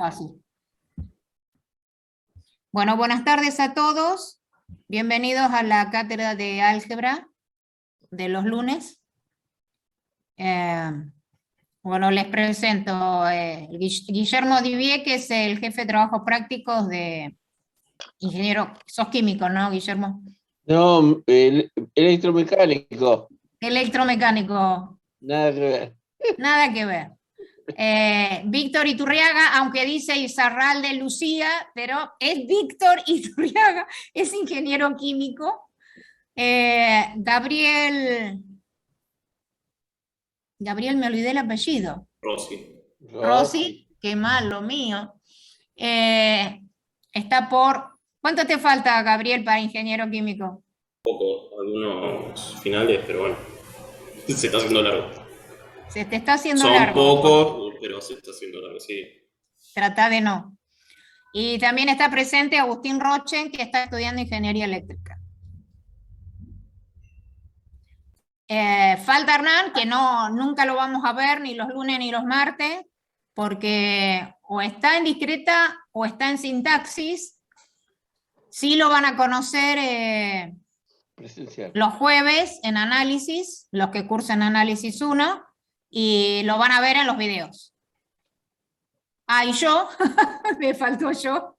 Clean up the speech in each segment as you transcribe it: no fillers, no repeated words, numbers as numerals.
fácil. Bueno, buenas tardes a todos. Bienvenidos a la cátedra de álgebra de los lunes. Bueno, les presento Guillermo Divier, que es el jefe de trabajos prácticos de ingeniero. Sos químico, ¿no, Guillermo? No, electromecánico. Electromecánico. Nada que ver. Nada que ver. Víctor Iturriaga, aunque dice Izarralde Lucía, pero es Víctor Iturriaga, es ingeniero químico. Gabriel, me olvidé el apellido. Rossi, qué mal lo mío. Está por... ¿Cuánto te falta, Gabriel, para ingeniero químico? Poco, algunos finales, pero bueno, se está haciendo largo. Se te está haciendo Son largo. pocos, pero se está haciendo largo, sí. Trata de no. Y también está presente Agustín Rochen, que está estudiando ingeniería eléctrica. Falta Hernán, que nunca lo vamos a ver ni los lunes ni los martes, porque o está en discreta o está en sintaxis. Sí lo van a conocer los jueves en análisis, los que cursan análisis 1, y lo van a ver en los videos. Y yo, me faltó yo.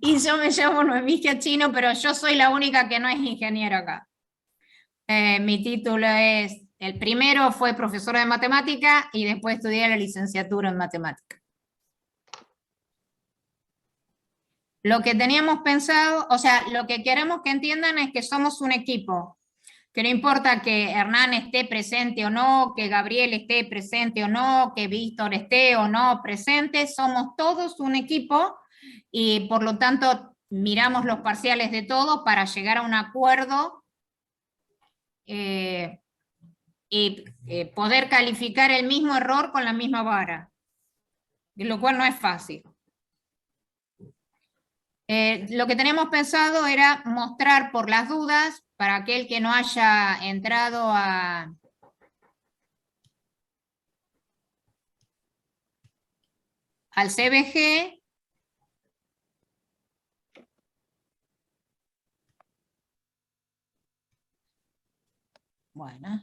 Y yo me llamo Noemí Giachino, pero yo soy la única que no es ingeniero acá. Mi título es, el primero fue profesora de matemática y después estudié la licenciatura en matemática. Lo que teníamos pensado, o sea, lo que queremos que entiendan es que somos un equipo, que no importa que Hernán esté presente o no, que Gabriel esté presente o no, que Víctor esté o no presente, somos todos un equipo y por lo tanto miramos los parciales de todos para llegar a un acuerdo y poder calificar el mismo error con la misma vara, lo cual no es fácil. Lo que tenemos pensado era mostrar por las dudas, para aquel que no haya entrado al CBG, bueno,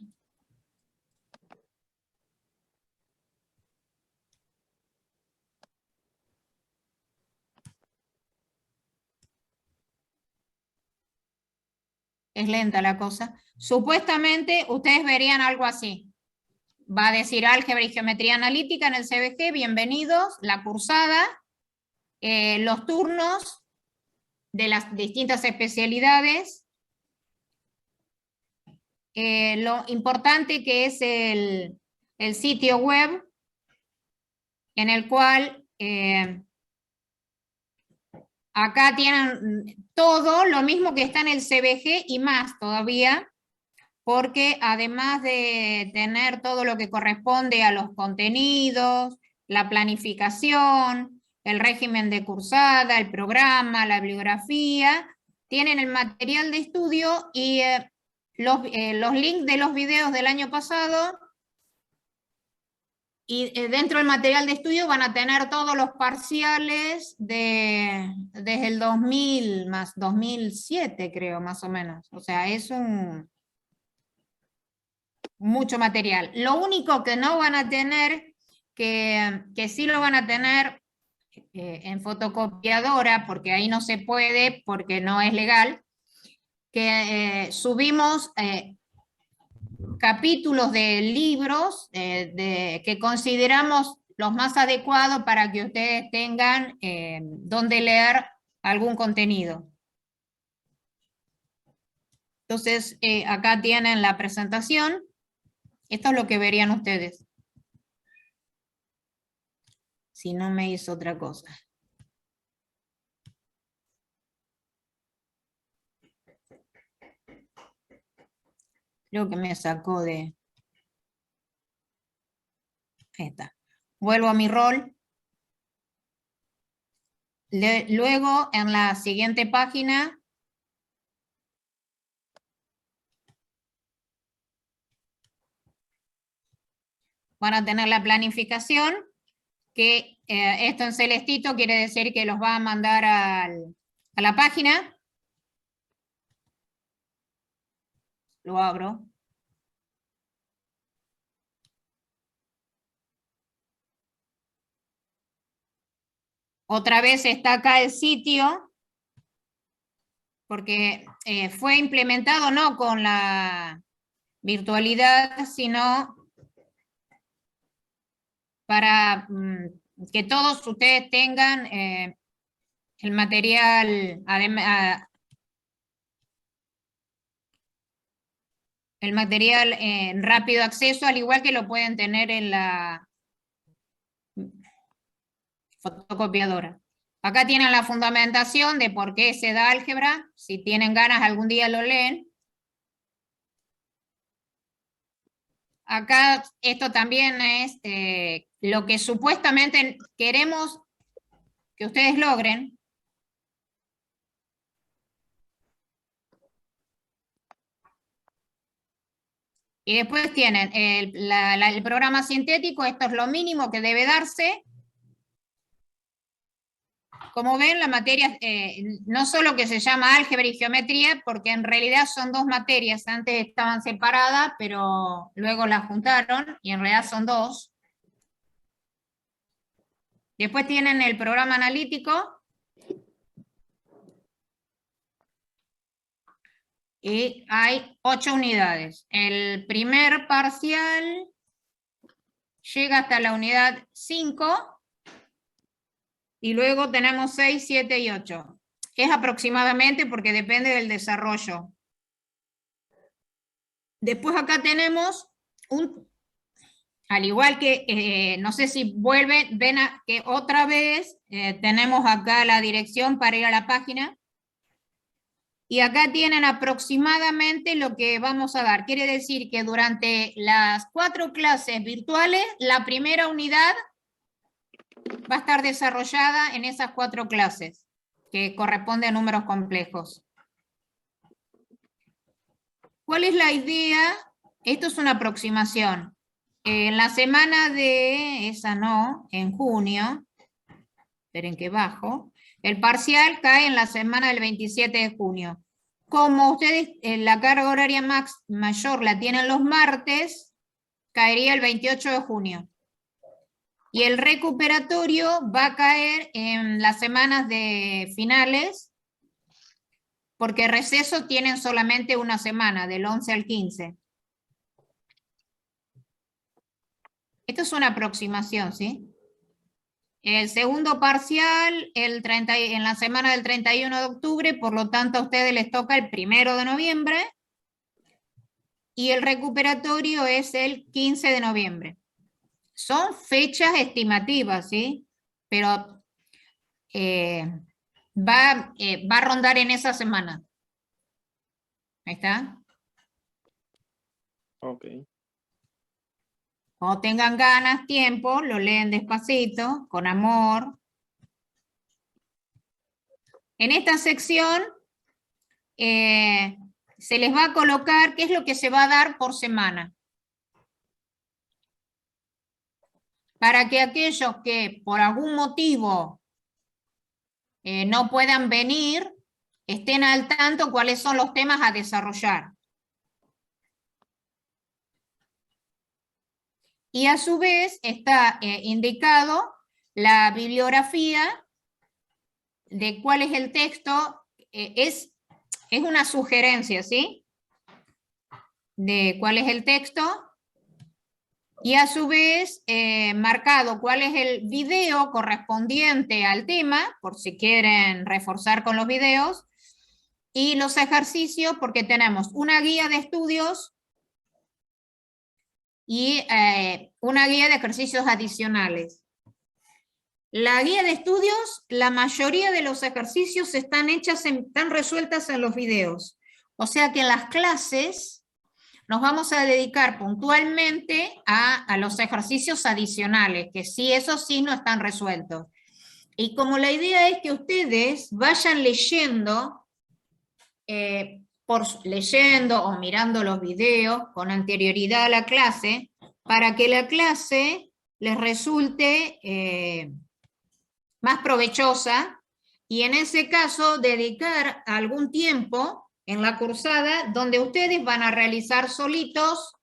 es lenta la cosa. Supuestamente ustedes verían algo así. Va a decir álgebra y geometría analítica en el CBG, bienvenidos, la cursada, los turnos de las distintas especialidades, lo importante que es el sitio web en el cual acá tienen todo lo mismo que está en el CBG y más todavía, porque además de tener todo lo que corresponde a los contenidos, la planificación, el régimen de cursada, el programa, la bibliografía, tienen el material de estudio y los links de los videos del año pasado, y dentro del material de estudio van a tener todos los parciales desde el 2000 más 2007, creo, más o menos. O sea, es mucho material. Lo único que no van a tener, que sí lo van a tener en fotocopiadora, porque ahí no se puede, porque no es legal, que subimos capítulos de libros que consideramos los más adecuados para que ustedes tengan donde leer algún contenido. Entonces, acá tienen la presentación. Esto es lo que verían ustedes. Si no me hizo otra cosa. Creo que me sacó de... Ahí está. Vuelvo a mi rol. Luego, en la siguiente página, van a tener la planificación, que esto en celestito quiere decir que los va a mandar a la página. Lo abro. Otra vez está acá el sitio, porque fue implementado no con la virtualidad, sino para que todos ustedes tengan el material, en rápido acceso, al igual que lo pueden tener en la fotocopiadora. Acá tienen la fundamentación de por qué se da álgebra. Si tienen ganas, algún día lo leen. Acá esto también es lo que supuestamente queremos que ustedes logren. Y después tienen el programa sintético, esto es lo mínimo que debe darse. Como ven, la materia no solo que se llama álgebra y geometría, porque en realidad son dos materias, antes estaban separadas, pero luego las juntaron, y en realidad son dos. Después tienen el programa analítico, y hay 8 unidades. El primer parcial llega hasta la unidad 5, y luego tenemos 6, 7 y 8. Es aproximadamente porque depende del desarrollo. Después acá tenemos al igual que, no sé si ven que otra vez tenemos acá la dirección para ir a la página. Y acá tienen aproximadamente lo que vamos a dar. Quiere decir que durante las 4 clases virtuales, la primera unidad va a estar desarrollada en esas 4 clases, que corresponden a números complejos. ¿Cuál es la idea? Esto es una aproximación. En la semana en junio, esperen que bajo, el parcial cae en la semana del 27 de junio. Como ustedes la carga horaria mayor la tienen los martes, caería el 28 de junio. Y el recuperatorio va a caer en las semanas de finales, porque receso tienen solamente una semana, del 11 al 15. Esto es una aproximación, ¿sí? El segundo parcial en la semana del 31 de octubre, por lo tanto a ustedes les toca el 1 de noviembre, y el recuperatorio es el 15 de noviembre. Son fechas estimativas, ¿sí? Pero va a rondar en esa semana. ¿Ahí está? Ok. Cuando tengan ganas, tiempo, lo leen despacito, con amor. En esta sección se les va a colocar qué es lo que se va a dar por semana. Para que aquellos que por algún motivo no puedan venir, estén al tanto cuáles son los temas a desarrollar. Y a su vez está indicado la bibliografía de cuál es el texto. Es una sugerencia, ¿sí? De cuál es el texto. Y a su vez marcado cuál es el video correspondiente al tema, por si quieren reforzar con los videos, y los ejercicios, porque tenemos una guía de estudios y una guía de ejercicios adicionales. La guía de estudios, la mayoría de los ejercicios están resueltas en los videos. O sea que en las clases nos vamos a dedicar puntualmente a los ejercicios adicionales, que sí, esos sí no están resueltos. Y como la idea es que ustedes vayan leyendo, leyendo o mirando los videos con anterioridad a la clase, para que la clase les resulte más provechosa, y en ese caso dedicar algún tiempo en la cursada donde ustedes van a realizar solitos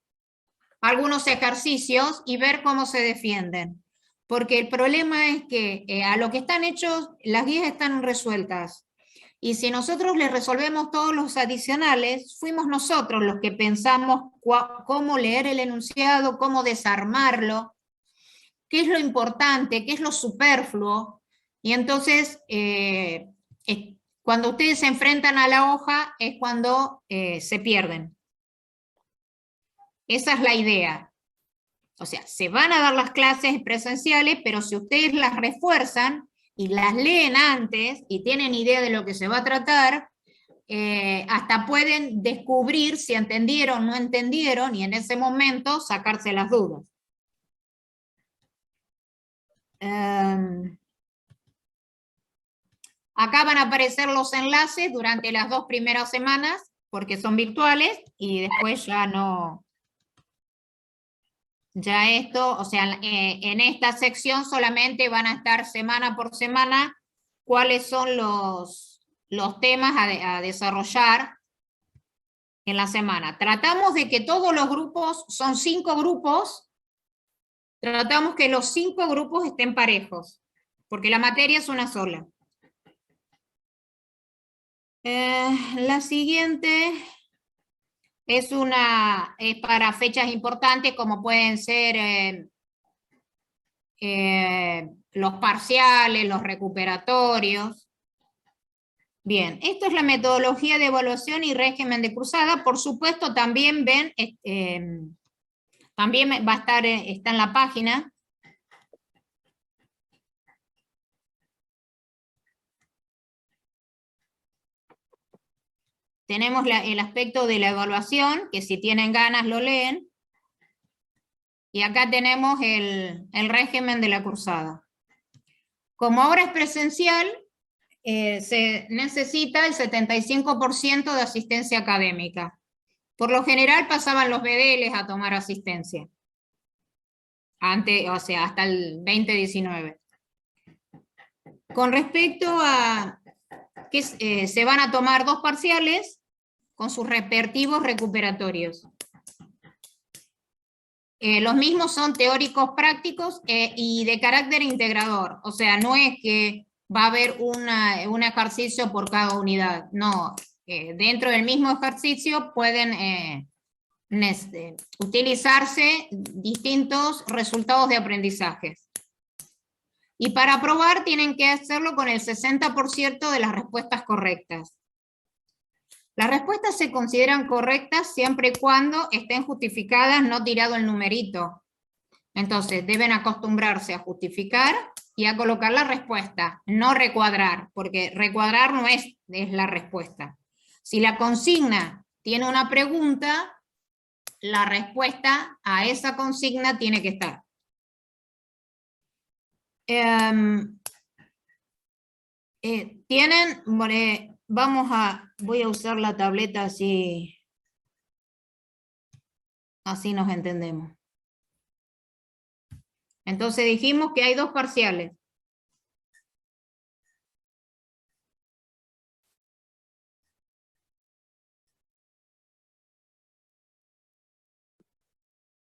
algunos ejercicios y ver cómo se defienden. Porque el problema es que a lo que están hechos, las guías están resueltas. Y si nosotros les resolvemos todos los adicionales, fuimos nosotros los que pensamos cómo leer el enunciado, cómo desarmarlo, qué es lo importante, qué es lo superfluo. Y entonces, cuando ustedes se enfrentan a la hoja, es cuando se pierden. Esa es la idea. O sea, se van a dar las clases presenciales, pero si ustedes las refuerzan y las leen antes y tienen idea de lo que se va a tratar, hasta pueden descubrir si entendieron o no entendieron y en ese momento sacarse las dudas. Acá van a aparecer los enlaces durante las 2 primeras semanas, porque son virtuales, y después ya no. Ya esto, o sea, en esta sección solamente van a estar semana por semana cuáles son los temas a desarrollar en la semana. Tratamos de que todos los grupos, son 5 grupos, tratamos que los 5 grupos estén parejos, porque la materia es una sola. La siguiente es para fechas importantes como pueden ser los parciales, los recuperatorios. Bien, esto es la metodología de evaluación y régimen de cursada. Por supuesto, también ven, también va a estar, está en la página. Tenemos el aspecto de la evaluación, que si tienen ganas lo leen. Y acá tenemos el régimen de la cursada. Como ahora es presencial, se necesita el 75% de asistencia académica. Por lo general pasaban los BDLs a tomar asistencia. O sea, hasta el 2019. Con respecto a que se van a tomar 2 parciales con sus respectivos recuperatorios. Los mismos son teóricos prácticos y de carácter integrador. O sea, no es que va a haber un ejercicio por cada unidad. No, dentro del mismo ejercicio pueden utilizarse distintos resultados de aprendizaje. Y para aprobar tienen que hacerlo con el 60% de las respuestas correctas. Las respuestas se consideran correctas siempre y cuando estén justificadas, no tirado el numerito. Entonces deben acostumbrarse a justificar y a colocar la respuesta, no recuadrar, porque recuadrar no es la respuesta. Si la consigna tiene una pregunta, la respuesta a esa consigna tiene que estar. Voy a usar la tableta así nos entendemos. Entonces dijimos que hay 2 parciales.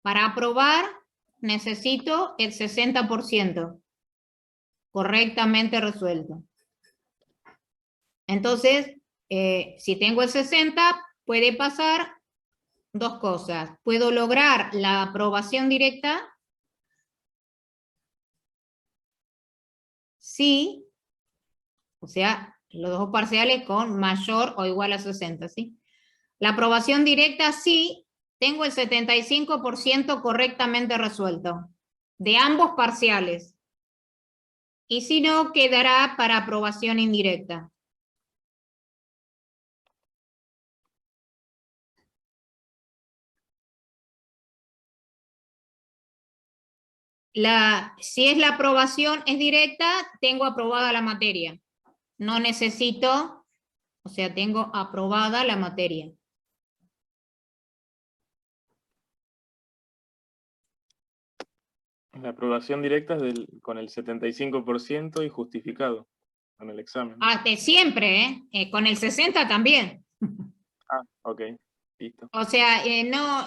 Para aprobar necesito el 60% correctamente resuelto. Entonces, si tengo el 60, puede pasar 2 cosas. Puedo lograr la aprobación directa si, o sea, los 2 parciales con mayor o igual a 60, ¿sí? La aprobación directa si tengo el 75% correctamente resuelto, de ambos parciales. Y si no, quedará para aprobación indirecta. Si es la aprobación es directa, tengo aprobada la materia. No necesito, o sea, tengo aprobada la materia. La aprobación directa es con el 75% y justificado con el examen. De siempre, con el 60 también. Ah, ok, listo. O sea, no,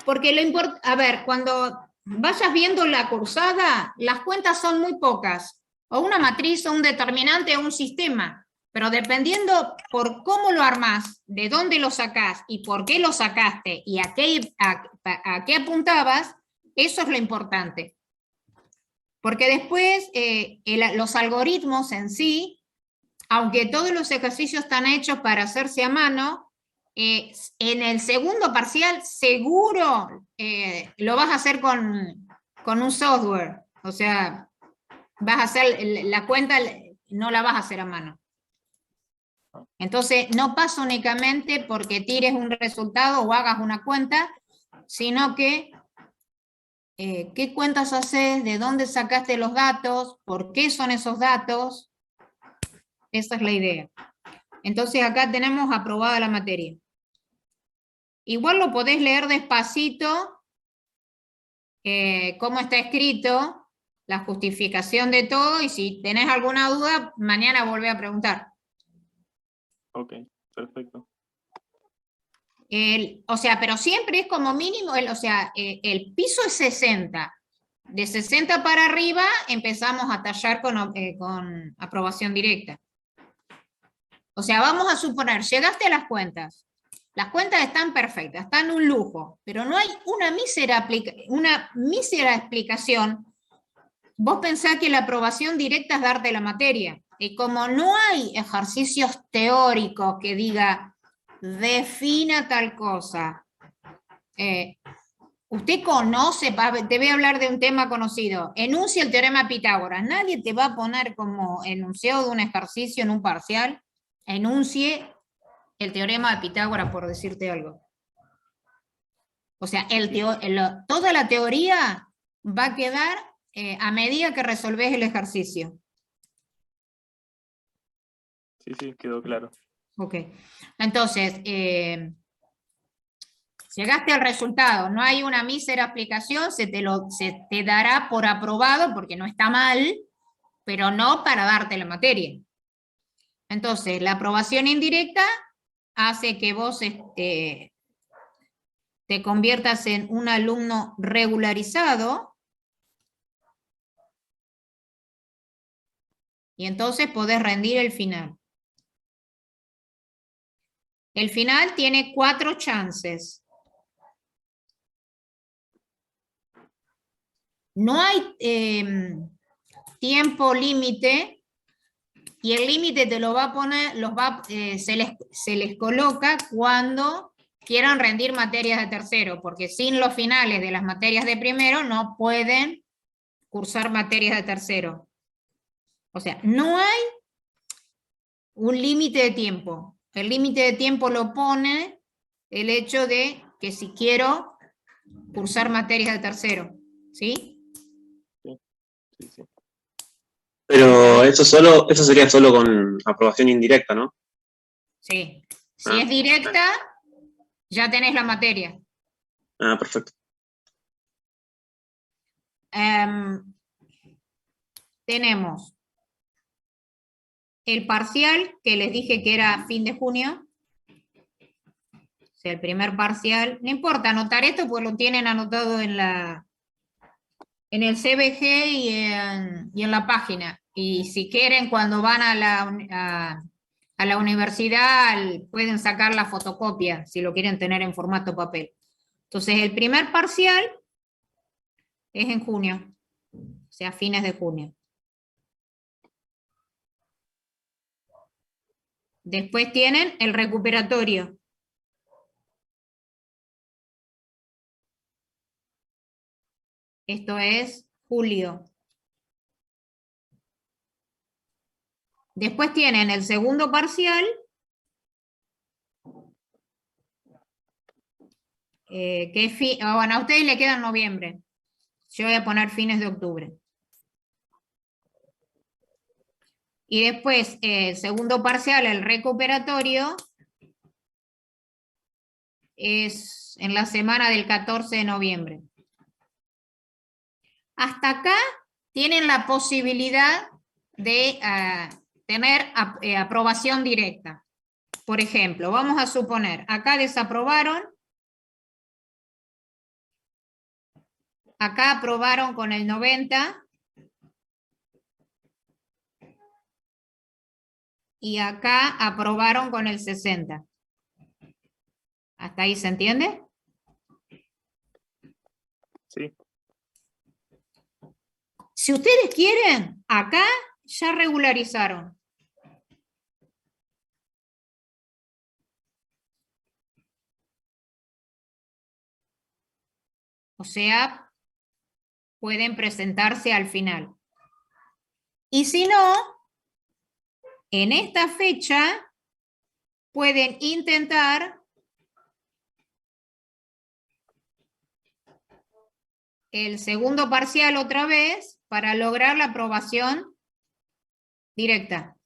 porque lo importa, a ver, cuando vayas viendo la cursada, las cuentas son muy pocas, o una matriz, o un determinante, o un sistema, pero dependiendo por cómo lo armás, de dónde lo sacás, y por qué lo sacaste, y a qué apuntabas, eso es lo importante. Porque después, los algoritmos en sí, aunque todos los ejercicios están hechos para hacerse a mano, en el segundo parcial seguro lo vas a hacer con un software. O sea, vas a hacer la cuenta, no la vas a hacer a mano. Entonces, no pasa únicamente porque tires un resultado o hagas una cuenta, sino que qué cuentas haces, de dónde sacaste los datos, por qué son esos datos. Esa es la idea. Entonces acá tenemos aprobada la materia. Igual lo podés leer despacito, cómo está escrito, la justificación de todo, y si tenés alguna duda, mañana volvé a preguntar. Ok, perfecto. O sea, pero siempre es como mínimo, el piso es 60. De 60 para arriba empezamos a tallar con aprobación directa. O sea, vamos a suponer, llegaste a las cuentas. Las cuentas están perfectas, están un lujo, pero no hay una mísera explicación. Vos pensás que la aprobación directa es darte la materia. Y como no hay ejercicios teóricos que diga, defina tal cosa, usted conoce, te voy a hablar de un tema conocido, enuncia el teorema de Pitágoras. Nadie te va a poner como enunciado de un ejercicio en un parcial, enuncie el teorema de Pitágoras, por decirte algo. O sea, toda la teoría va a quedar a medida que resolvés el ejercicio. Sí, quedó claro. Ok. Entonces, llegaste al resultado, no hay una mísera explicación, se te dará por aprobado, porque no está mal, pero no para darte la materia. Entonces, la aprobación indirecta hace que vos te conviertas en un alumno regularizado, y entonces podés rendir el final. El final tiene 4 chances. No hay tiempo límite, y el límite te lo va a poner, se les coloca cuando quieran rendir materias de tercero, porque sin los finales de las materias de primero no pueden cursar materias de tercero. O sea, no hay un límite de tiempo. El límite de tiempo lo pone el hecho de que si quiero cursar materias de tercero, ¿sí? Sí. Pero eso sería solo con aprobación indirecta, ¿no? Sí. Si es directa, ya tenés la materia. Ah, perfecto. Tenemos el parcial, que les dije que era fin de junio. O sea, el primer parcial. No importa anotar esto, pues lo tienen anotado en el CBG y en la página. Y si quieren, cuando van a la universidad, pueden sacar la fotocopia, si lo quieren tener en formato papel. Entonces, el primer parcial es en junio, o sea, fines de junio. Después tienen el recuperatorio. Esto es julio. Después tienen el segundo parcial, que es bueno, a ustedes le queda en noviembre. Yo voy a poner fines de octubre. Y después, el segundo parcial, el recuperatorio, es en la semana del 14 de noviembre. Hasta acá tienen la posibilidad de tener aprobación directa. Por ejemplo, vamos a suponer, acá desaprobaron, acá aprobaron con el 90, y acá aprobaron con el 60. ¿Hasta ahí se entiende? Sí. Si ustedes quieren, acá ya regularizaron. O sea, pueden presentarse al final. Y si no, en esta fecha pueden intentar el segundo parcial otra vez para lograr la aprobación directa.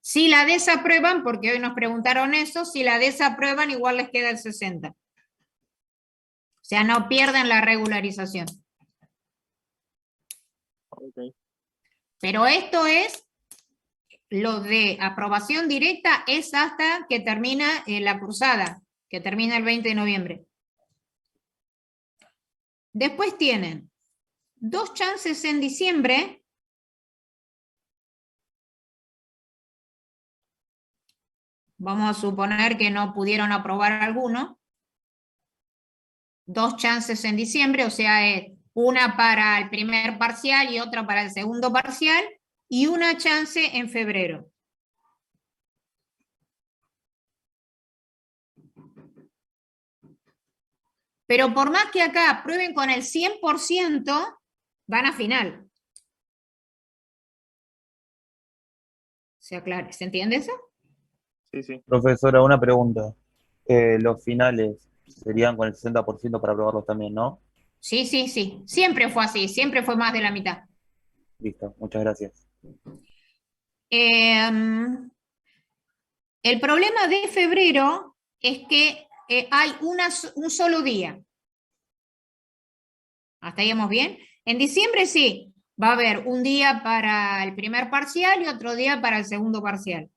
Si la desaprueban, porque hoy nos preguntaron eso, si la desaprueban igual les queda el 60. O sea, no pierden la regularización. Okay. Pero esto es, lo de aprobación directa es hasta que termina la cursada, que termina el 20 de noviembre. Después tienen 2 chances en diciembre. Vamos a suponer que no pudieron aprobar alguno. 2 chances en diciembre, o sea, es una para el primer parcial y otra para el segundo parcial, y una chance en febrero. Pero por más que acá aprueben con el 100%, van a final. ¿Se entiende eso? Sí, sí. Profesora, una pregunta. Los finales serían con el 60% para aprobarlos también, ¿no? Sí, sí, sí. Siempre fue así, siempre fue más de la mitad. Listo, muchas gracias. El problema de febrero es que hay un solo día. ¿Hasta ahí vamos bien? En diciembre sí, va a haber un día para el primer parcial y otro día para el segundo parcial.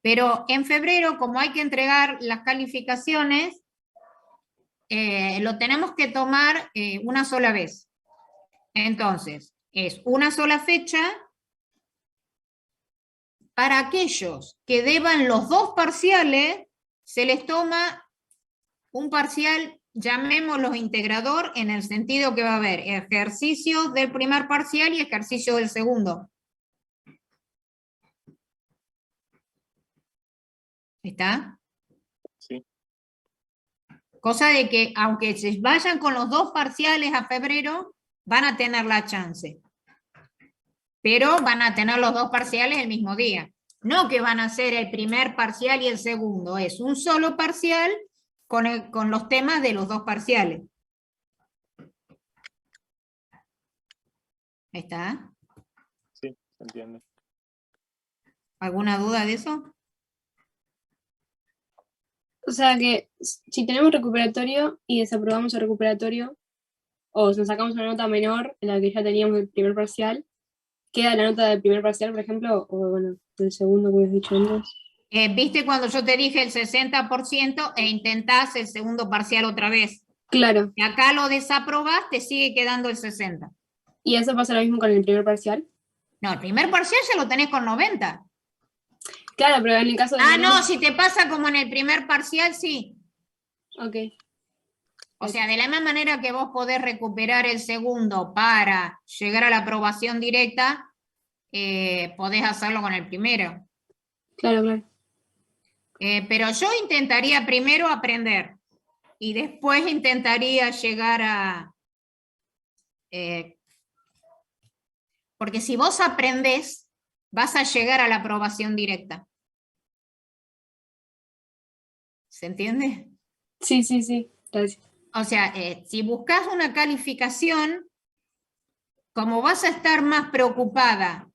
Pero en febrero, como hay que entregar las calificaciones, lo tenemos que tomar una sola vez. Entonces, es una sola fecha. Para aquellos que deban los 2 parciales, se les toma un parcial, llamémoslo integrador, en el sentido que va a haber ejercicios del primer parcial y ejercicios del segundo. ¿Está? Sí. Cosa de que, aunque se vayan con los 2 parciales a febrero, van a tener la chance. Pero van a tener los 2 parciales el mismo día. No que van a hacer el primer parcial y el segundo, es un solo parcial con los temas de los 2 parciales. ¿Está? Sí, se entiende. ¿Alguna duda de eso? O sea que si tenemos recuperatorio y desaprobamos el recuperatorio, o nos sacamos una nota menor en la que ya teníamos el primer parcial, ¿queda la nota del primer parcial, por ejemplo, o bueno, del segundo, como has dicho antes? ¿Viste cuando yo te dije el 60% e intentás el segundo parcial otra vez? Claro. Y acá lo desaprobás, te sigue quedando el 60. ¿Y eso pasa lo mismo con el primer parcial? No, el primer parcial ya lo tenés con 90. Claro, pero en el caso de... No, si te pasa como en el primer parcial, sí. Ok. O sea, de la misma manera que vos podés recuperar el segundo para llegar a la aprobación directa, podés hacerlo con el primero. Claro, claro. Pero yo intentaría primero aprender y después intentaría llegar a... porque si vos aprendés, vas a llegar a la aprobación directa. ¿Se entiende? Sí, sí, sí. Gracias. O sea, si buscas una calificación, como vas a estar más preocupada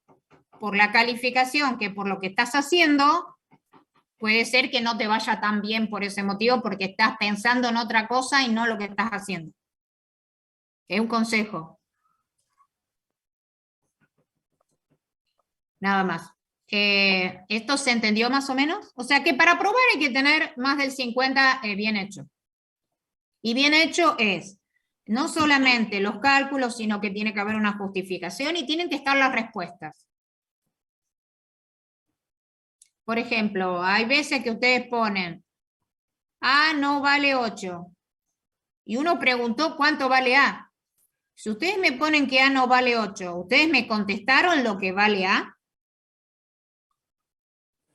por la calificación que por lo que estás haciendo, puede ser que no te vaya tan bien por ese motivo, porque estás pensando en otra cosa y no lo que estás haciendo. Es un consejo. Nada más. ¿Esto se entendió más o menos? O sea que para probar hay que tener más del 50 bien hecho. Y bien hecho es no solamente los cálculos, sino que tiene que haber una justificación y tienen que estar las respuestas. Por ejemplo, hay veces que ustedes ponen A no vale 8. Y uno preguntó cuánto vale A. Si ustedes me ponen que A no vale 8, ¿ustedes me contestaron lo que vale A?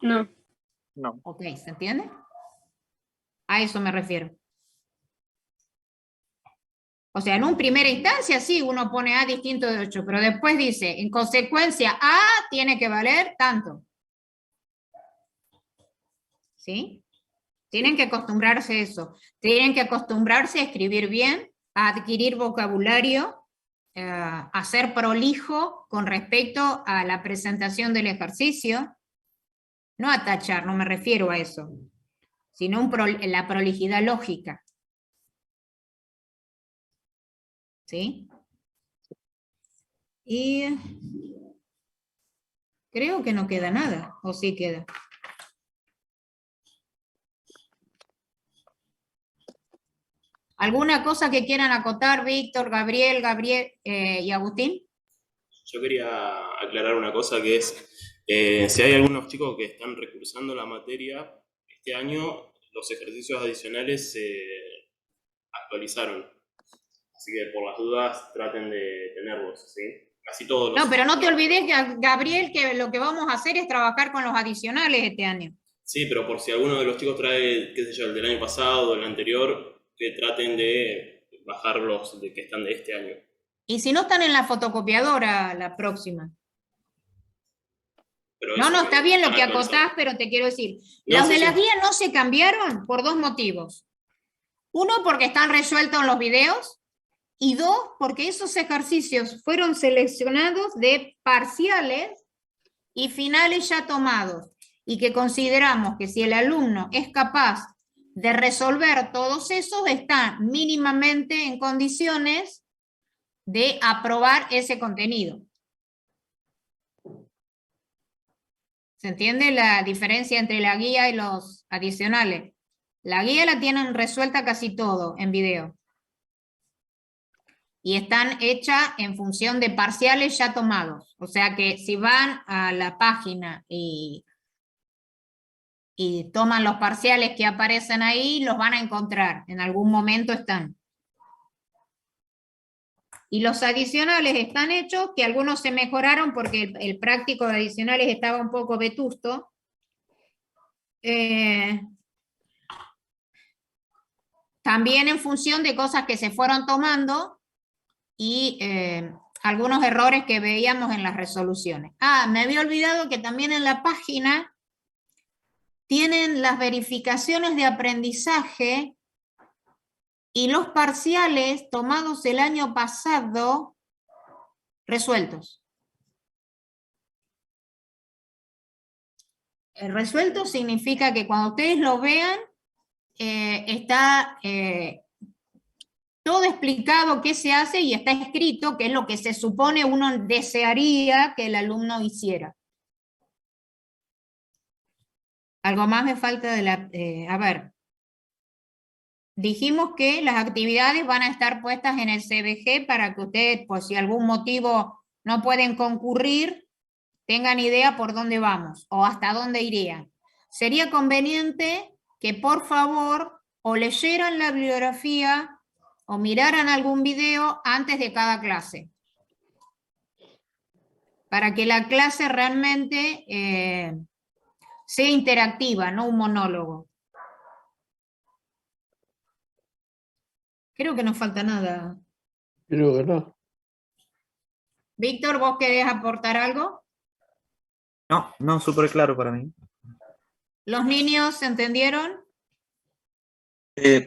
No. No. Ok, ¿se entiende? A eso me refiero. O sea, en una primera instancia sí, uno pone A distinto de 8, pero después dice, en consecuencia, A tiene que valer tanto. ¿Sí? Tienen que acostumbrarse a eso. Tienen que acostumbrarse a escribir bien, a adquirir vocabulario, a ser prolijo con respecto a la presentación del ejercicio. No a tachar, no me refiero a eso, sino la prolijidad lógica. ¿Sí? Y creo que no queda nada, o sí queda. ¿Alguna cosa que quieran acotar, Víctor, Gabriel y Agustín? Yo quería aclarar una cosa que es, si hay algunos chicos que están recursando la materia, este año los ejercicios adicionales se actualizaron. Así que por las dudas traten de tenerlos, ¿sí? Casi todos los... No, pero no te olvides, Gabriel, que lo que vamos a hacer es trabajar con los adicionales este año. Sí, pero por si alguno de los chicos trae, qué sé yo, el del año pasado o el anterior, que traten de bajar los de que están de este año. Y si no están en la fotocopiadora la próxima. Pero No, eso está bien lo están que actualizados. acotás, pero te quiero decir, No, los sí, de sí. las guías no se cambiaron por dos motivos. Uno, porque están resueltos en los videos, y dos, porque esos ejercicios fueron seleccionados de parciales y finales ya tomados, y que consideramos que si el alumno es capaz de resolver todos esos, está mínimamente en condiciones de aprobar ese contenido. ¿Se entiende la diferencia entre la guía y los adicionales? La guía la tienen resuelta casi todo en video. Y están hechas en función de parciales ya tomados. O sea que si van a la página y toman los parciales que aparecen ahí, los van a encontrar. En algún momento están. Y los adicionales están hechos, que algunos se mejoraron porque el práctico de adicionales estaba un poco vetusto. También en función de cosas que se fueron tomando y algunos errores que veíamos en las resoluciones. Ah, me había olvidado que también en la página tienen las verificaciones de aprendizaje y los parciales tomados el año pasado resueltos. El resuelto significa que cuando ustedes lo vean, está todo explicado qué se hace y está escrito qué es lo que se supone uno desearía que el alumno hiciera. Algo más me falta de la... a ver. Dijimos que las actividades van a estar puestas en el CBG para que ustedes, pues si algún motivo no pueden concurrir, tengan idea por dónde vamos o hasta dónde irían. Sería conveniente que por favor o leyeran la bibliografía o miraran algún video antes de cada clase, para que la clase realmente sea interactiva, no un monólogo. Creo que no falta nada. Creo que no. Víctor, ¿vos querés aportar algo? No, súper claro para mí. ¿Los niños se entendieron?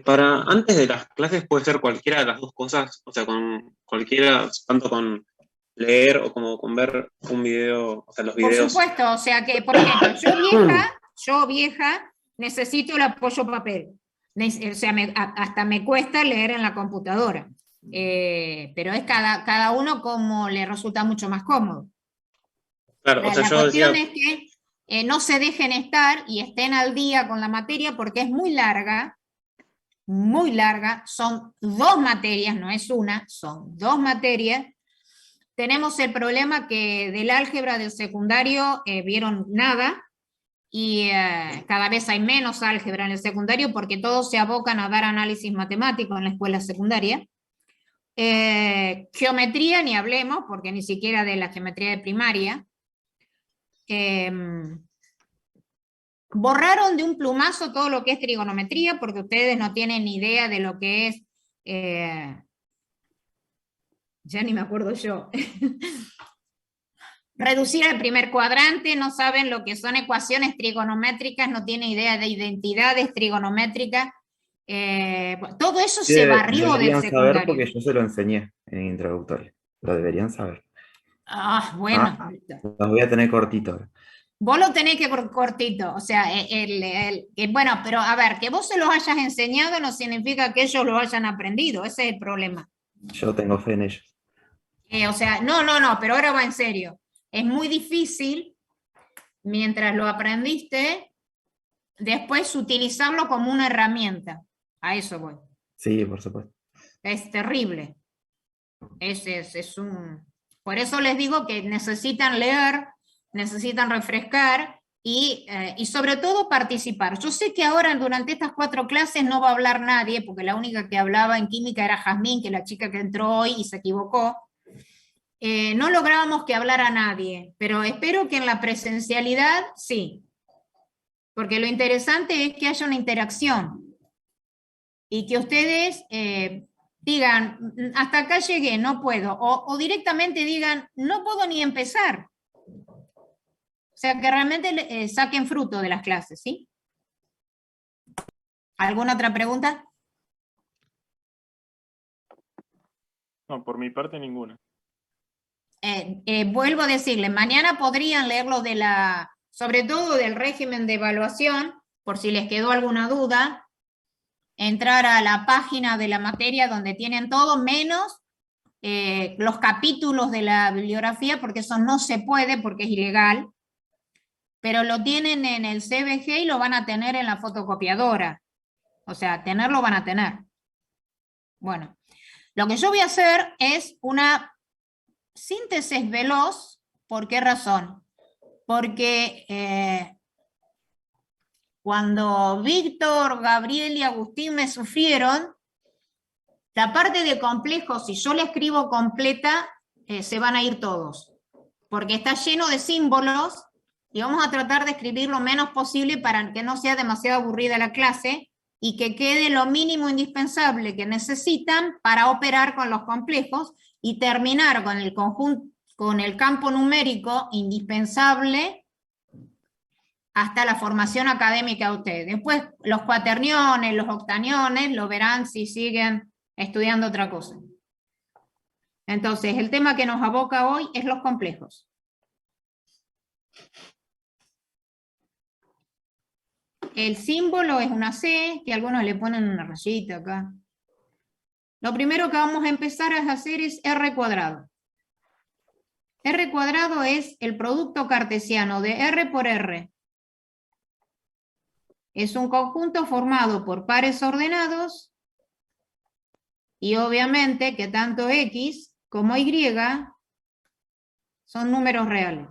Para antes de las clases puede ser cualquiera de las dos cosas, o sea, con cualquiera, tanto con leer o como con ver un video, o sea, los Por videos. supuesto, o sea que, por ejemplo, yo vieja, necesito el apoyo papel. O sea, hasta me cuesta leer en la computadora. Pero es cada uno como le resulta mucho más cómodo. Claro, o sea, La yo decía, cuestión es que no se dejen estar y estén al día con la materia porque es muy larga, son 2 materias, no es una, son 2 materias. Tenemos el problema que del álgebra del secundario vieron nada, y cada vez hay menos álgebra en el secundario porque todos se abocan a dar análisis matemático en la escuela secundaria. Geometría ni hablemos, porque ni siquiera de la geometría de primaria. Borraron de un plumazo todo lo que es trigonometría, porque ustedes no tienen ni idea de lo que es, ya ni me acuerdo yo, reducir al primer cuadrante, no saben lo que son ecuaciones trigonométricas, no tienen idea de identidades trigonométricas. Todo eso Sí, se barrió del deberían saber secundario. porque yo se lo enseñé en introductorio. Lo deberían saber. Bueno, Los voy a tener cortito ahora. vos lo tenés que cortito, o sea, bueno, pero a ver, que vos se los hayas enseñado no significa que ellos lo hayan aprendido, ese es el problema. Yo tengo fe en ellos. O sea, no, pero ahora va en serio. Es muy difícil, mientras lo aprendiste, después utilizarlo como una herramienta. A eso voy. Sí, por supuesto. Es terrible. Por eso les digo que necesitan leer, necesitan refrescar y sobre todo participar. Yo sé que ahora durante estas 4 clases no va a hablar nadie, porque la única que hablaba en química era Jazmín, que es la chica que entró hoy y se equivocó. No lográbamos que hablara nadie, pero espero que en la presencialidad sí, porque lo interesante es que haya una interacción y que ustedes digan, hasta acá llegué, no puedo, o directamente digan, no puedo ni empezar. O sea, que realmente saquen fruto de las clases, ¿sí? ¿Alguna otra pregunta? No, por mi parte ninguna. Vuelvo a decirles, mañana podrían leerlo sobre todo del régimen de evaluación, por si les quedó alguna duda, entrar a la página de la materia donde tienen todo, menos los capítulos de la bibliografía, porque eso no se puede, porque es ilegal, pero lo tienen en el CBG y lo van a tener en la fotocopiadora. O sea, tenerlo van a tener. Bueno, lo que yo voy a hacer es una síntesis veloz. ¿Por qué razón? Porque cuando Víctor, Gabriel y Agustín me sufrieron, la parte de complejos, si yo la escribo completa, se van a ir todos, porque está lleno de símbolos y vamos a tratar de escribir lo menos posible para que no sea demasiado aburrida la clase y que quede lo mínimo indispensable que necesitan para operar con los complejos y terminar con el conjunto, con el campo numérico indispensable hasta la formación académica de ustedes. Después los cuaterniones, los octaniones, lo verán si siguen estudiando otra cosa. Entonces, el tema que nos aboca hoy es los complejos. El símbolo es una C, que algunos le ponen una rayita acá. Lo primero que vamos a empezar a hacer es R cuadrado. R cuadrado es el producto cartesiano de R por R. Es un conjunto formado por pares ordenados y obviamente que tanto X como Y son números reales.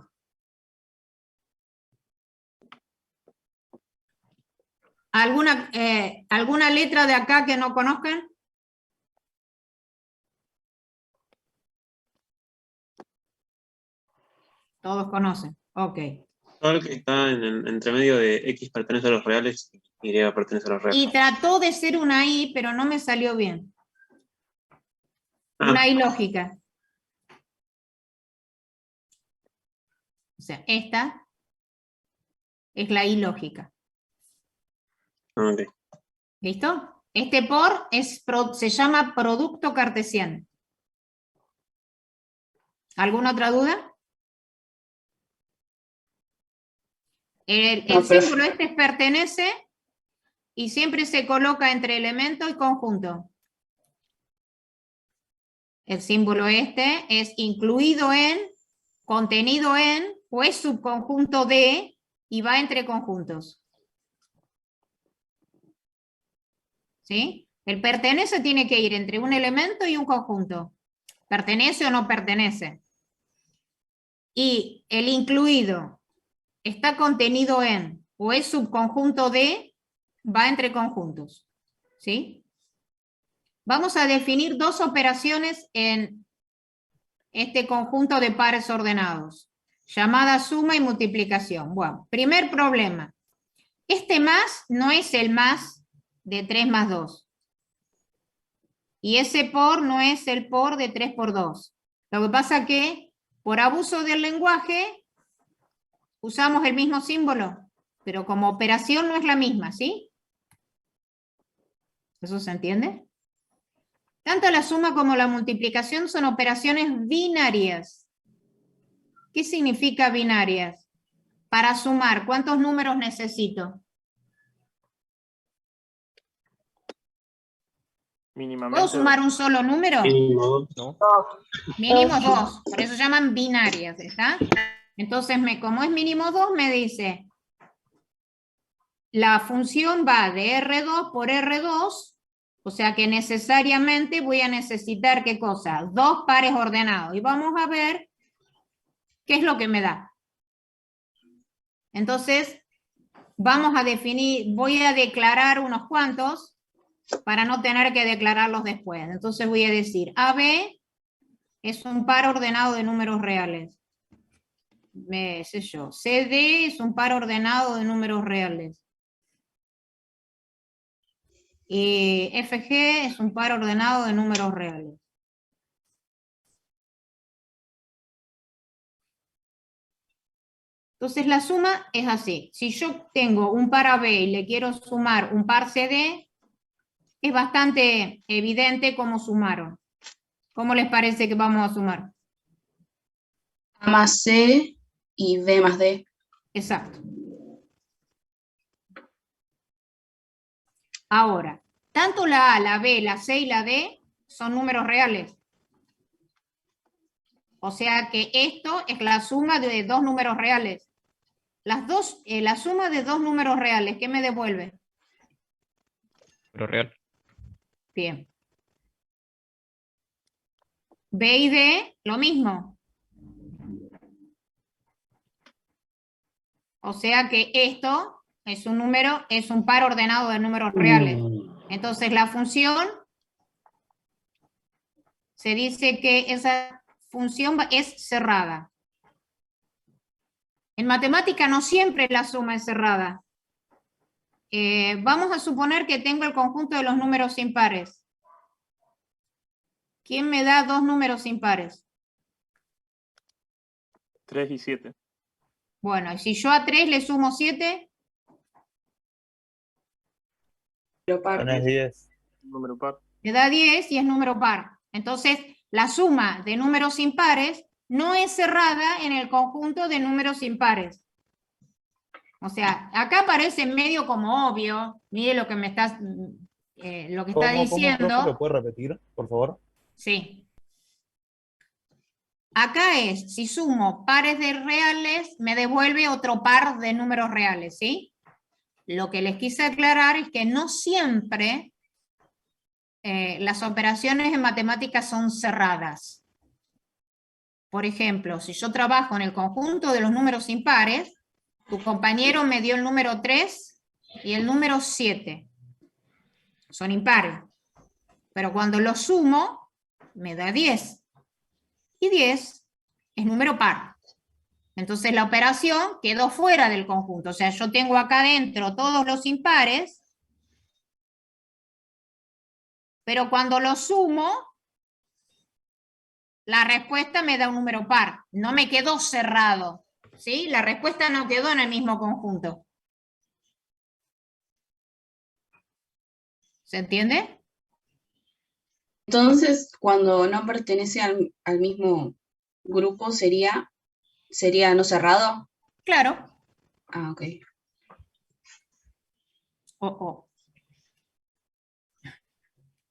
¿Alguna letra de acá que no conozcan? Todos conocen, ok. todo el que está entre medio de X pertenece a los reales y Y pertenece a los reales. Y trató de ser una I, pero no me salió bien. Ah. Una I lógica. O sea, esta es la I lógica. Ok. ¿Listo? Este por se llama producto cartesiano. ¿Alguna otra duda? El símbolo este pertenece y siempre se coloca entre elemento y conjunto. El símbolo este es incluido en, contenido en o es subconjunto de y va entre conjuntos. ¿Sí? El pertenece tiene que ir entre un elemento y un conjunto. ¿Pertenece o no pertenece? Y el incluido está contenido en o es subconjunto de, va entre conjuntos. ¿Sí? Vamos a definir dos operaciones en este conjunto de pares ordenados, llamada suma y multiplicación. Bueno, primer problema. Este más no es el más de 3 más 2. Y ese por no es el por de 3 por 2. Lo que pasa que, por abuso del lenguaje, usamos el mismo símbolo, pero como operación no es la misma, ¿sí? ¿Eso se entiende? Tanto la suma como la multiplicación son operaciones binarias. ¿Qué significa binarias? Para sumar, ¿cuántos números necesito? Mínimamente. ¿Puedo sumar un solo número? Mínimo 2, ¿no? Mínimo 2, por eso se llaman binarias, ¿está? Entonces, como es mínimo 2, me dice, la función va de R2 por R2, o sea que necesariamente voy a necesitar, ¿qué cosa? 2 pares ordenados. Y vamos a ver qué es lo que me da. Entonces, vamos a definir, voy a declarar unos cuantos para no tener que declararlos después. Entonces voy a decir, AB es un par ordenado de números reales. Sé yo. CD es un par ordenado de números reales. Y FG es un par ordenado de números reales. Entonces la suma es así. Si yo tengo un par AB y le quiero sumar un par CD, es bastante evidente cómo sumaron. ¿Cómo les parece que vamos a sumar? A más C y B más D. Exacto. Ahora, tanto la A, la B, la C y la D son números reales. O sea que esto es la suma de dos números reales. La suma de dos números reales, ¿qué me devuelve? Pero real. Bien. B y D, lo mismo. O sea que esto es un número, es un par ordenado de números reales. Entonces la función, se dice que esa función es cerrada. En matemática no siempre la suma es cerrada. Vamos a suponer que tengo el conjunto de los números impares. ¿Quién me da dos números impares? 3 y 7. Bueno, y si yo a 3 le sumo 7, Pero par. Tenés 10. Número par. me da 10 y es número par. Entonces, la suma de números impares no es cerrada en el conjunto de números impares. O sea, acá parece medio como obvio, mire lo que me estás, lo que está ¿Cómo, diciendo. profe? ¿Lo puede repetir, por favor? Sí. Acá es, si sumo pares de reales, me devuelve otro par de números reales, ¿sí? Lo que les quise aclarar es que no siempre las operaciones en matemáticas son cerradas. Por ejemplo, si yo trabajo en el conjunto de los números impares, tu compañero me dio el número 3 y el número 7. Son impares. Pero cuando los sumo, me da 10. Y 10 es número par. Entonces la operación quedó fuera del conjunto. O sea, yo tengo acá adentro todos los impares, pero cuando los sumo, la respuesta me da un número par. No me quedó cerrado. ¿Sí? La respuesta no quedó en el mismo conjunto. ¿Se entiende? Entonces, cuando no pertenece al mismo grupo, sería no cerrado. Claro. Ah, ok.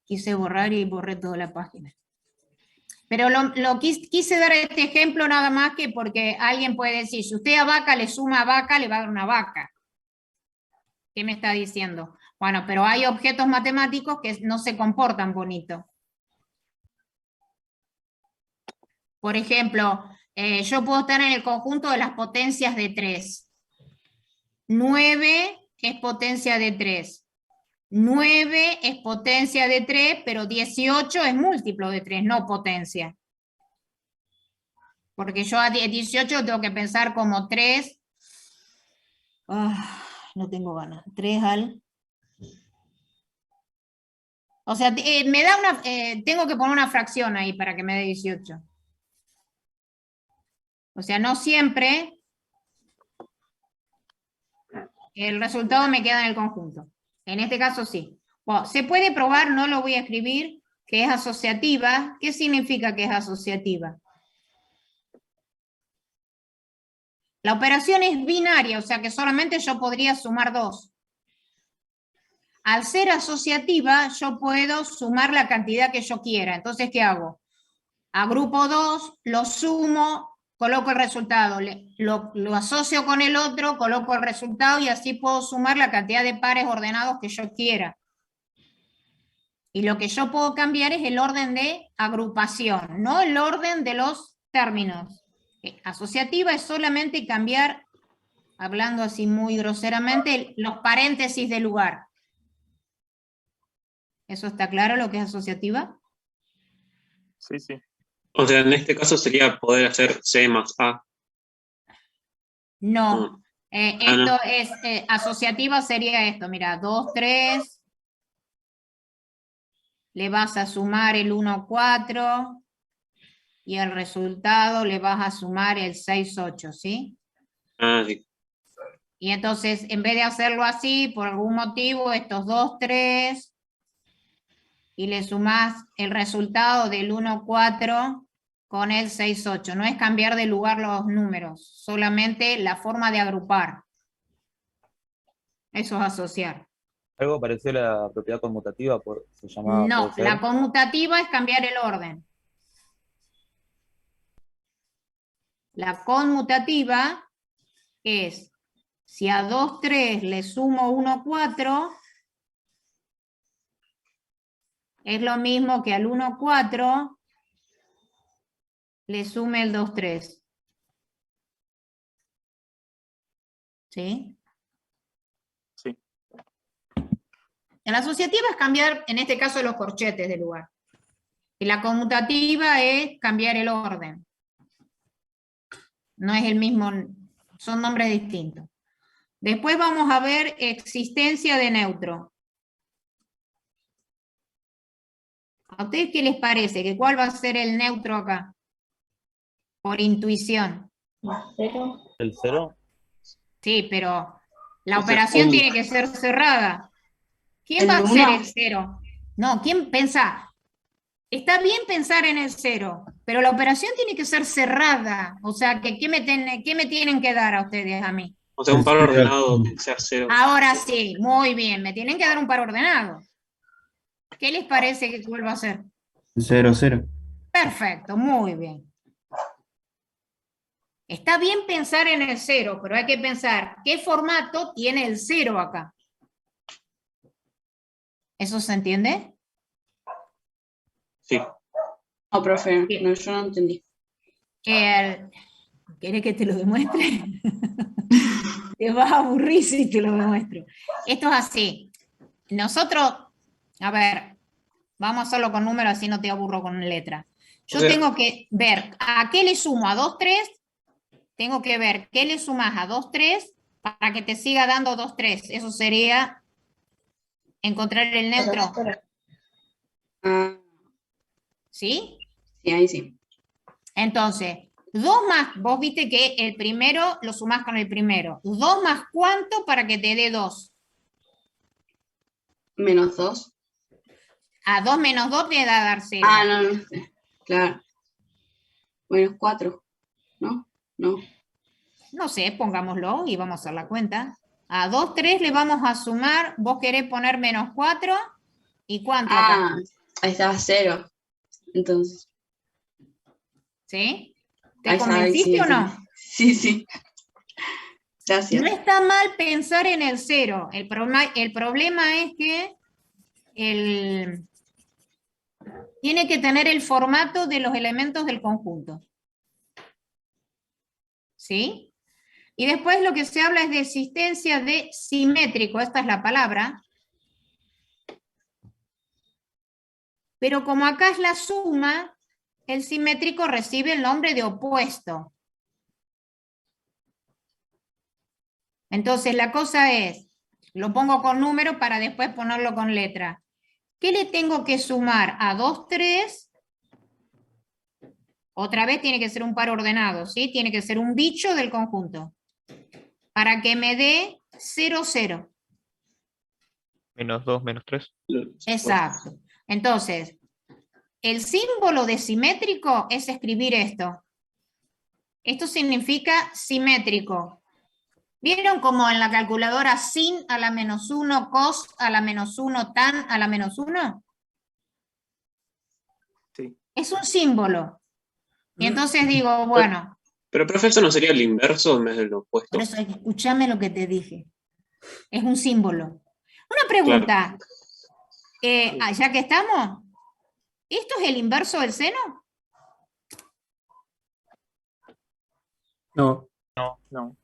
Quise borrar y borré toda la página. Pero quise dar este ejemplo nada más que porque alguien puede decir, si usted a vaca le suma a vaca, le va a dar una vaca. ¿Qué me está diciendo? Bueno, pero hay objetos matemáticos que no se comportan bonito. Por ejemplo, yo puedo estar en el conjunto de las potencias de 3. 9 es potencia de 3. 9 es potencia de 3, pero 18 es múltiplo de 3, no potencia. Porque yo a 18 tengo que pensar como 3. No tengo ganas. 3 al... O sea, me da una... tengo que poner una fracción ahí para que me dé 18. O sea, no siempre el resultado me queda en el conjunto. En este caso sí. Bueno, se puede probar, no lo voy a escribir, que es asociativa. ¿Qué significa que es asociativa? La operación es binaria, o sea que solamente yo podría sumar 2. Al ser asociativa, yo puedo sumar la cantidad que yo quiera. Entonces, ¿qué hago? Agrupo 2, lo sumo, coloco el resultado, lo asocio con el otro, coloco el resultado y así puedo sumar la cantidad de pares ordenados que yo quiera. Y lo que yo puedo cambiar es el orden de agrupación, no el orden de los términos. Asociativa es solamente cambiar, hablando así muy groseramente, los paréntesis de lugar. ¿Eso está claro lo que es asociativa? Sí, sí. O sea, en este caso sería poder hacer C más A. No. Esto no. es asociativa, sería esto, mira, 2, 3, le vas a sumar el 1, 4, y el resultado le vas a sumar el 6, 8, ¿sí? Sí. Y entonces, en vez de hacerlo así, por algún motivo, estos 2, 3, y le sumás el resultado del 1, 4 con el 6, 8. No es cambiar de lugar los números, solamente la forma de agrupar. Eso es asociar. Algo parecido a la propiedad conmutativa, se llamaba, No, puede ser. la conmutativa es cambiar el orden. La conmutativa es, si a 2, 3 le sumo 1, 4, es lo mismo que al 1, 4 le sume el 2, 3. ¿Sí? Sí. La asociativa es cambiar, en este caso, los corchetes de lugar. Y la conmutativa es cambiar el orden. No es el mismo, son nombres distintos. Después vamos a ver existencia de neutro. ¿A ustedes qué les parece? ¿Que cuál va a ser el neutro acá? Por intuición. ¿El 0? Sí, pero la O sea, operación un- tiene que ser cerrada. ¿Quién ¿El va a ser uno? el 0? No, ¿quién pensa? Está bien pensar en el 0, pero la operación tiene que ser cerrada. O sea, ¿qué me tienen que dar a ustedes, a mí? O sea, un par ordenado que sea 0. Ahora sí, muy bien, me tienen que dar un par ordenado. ¿Qué les parece que vuelva a ser? 0, 0. Perfecto, muy bien. Está bien pensar en el 0, pero hay que pensar qué formato tiene el 0 acá. ¿Eso se entiende? Sí. No, profe, Bien. no, yo no entendí. ¿Querés que te lo demuestre? Te vas a aburrir si te lo demuestro. Esto es así. Nosotros, a ver, vamos a hacerlo con números, así no te aburro con letra. Yo O sea- tengo que ver a qué le sumo a 2, 3. Tengo que ver qué le sumas a 2, 3 para que te siga dando 2, 3. Eso sería encontrar el neutro. Ah, ¿Sí? sí, ahí sí. Entonces, 2 más, vos viste que el primero lo sumás con el primero. 2 más cuánto para que te dé 2. Menos 2. A 2 menos 2 te da a dar 0. Ah, no, no sé. Claro. Menos 4. ¿No? No. No sé, pongámoslo y vamos a hacer la cuenta. A 2, 3 le vamos a sumar, vos querés poner menos 4, ¿y cuánto acá? Ah, ahí estaba 0. Entonces. ¿Sí? ¿Te Ahí está, convenciste sí, o no? sí, sí. Gracias. No está mal pensar en el 0. El problema es que tiene que tener el formato de los elementos del conjunto. ¿Sí? Y después lo que se habla es de existencia de simétrico, esta es la palabra. Pero como acá es la suma, el simétrico recibe el nombre de opuesto. Entonces la cosa es, lo pongo con número para después ponerlo con letra. ¿Qué le tengo que sumar a 2, 3? Otra vez tiene que ser un par ordenado, ¿sí? Tiene que ser un bicho del conjunto. Para que me dé 0, 0. -2, -3. Exacto. Entonces, el símbolo de simétrico es escribir esto. Esto significa simétrico. ¿Vieron como en la calculadora sin a la -1, cos a la -1, tan a la -1? Sí. Es un símbolo. Y entonces digo, bueno, Pero, profe, ¿eso no sería el inverso en vez del opuesto? por eso escúchame lo que te dije. Es un símbolo. Una pregunta. Ya que estamos, ¿esto es el inverso del seno? No. No.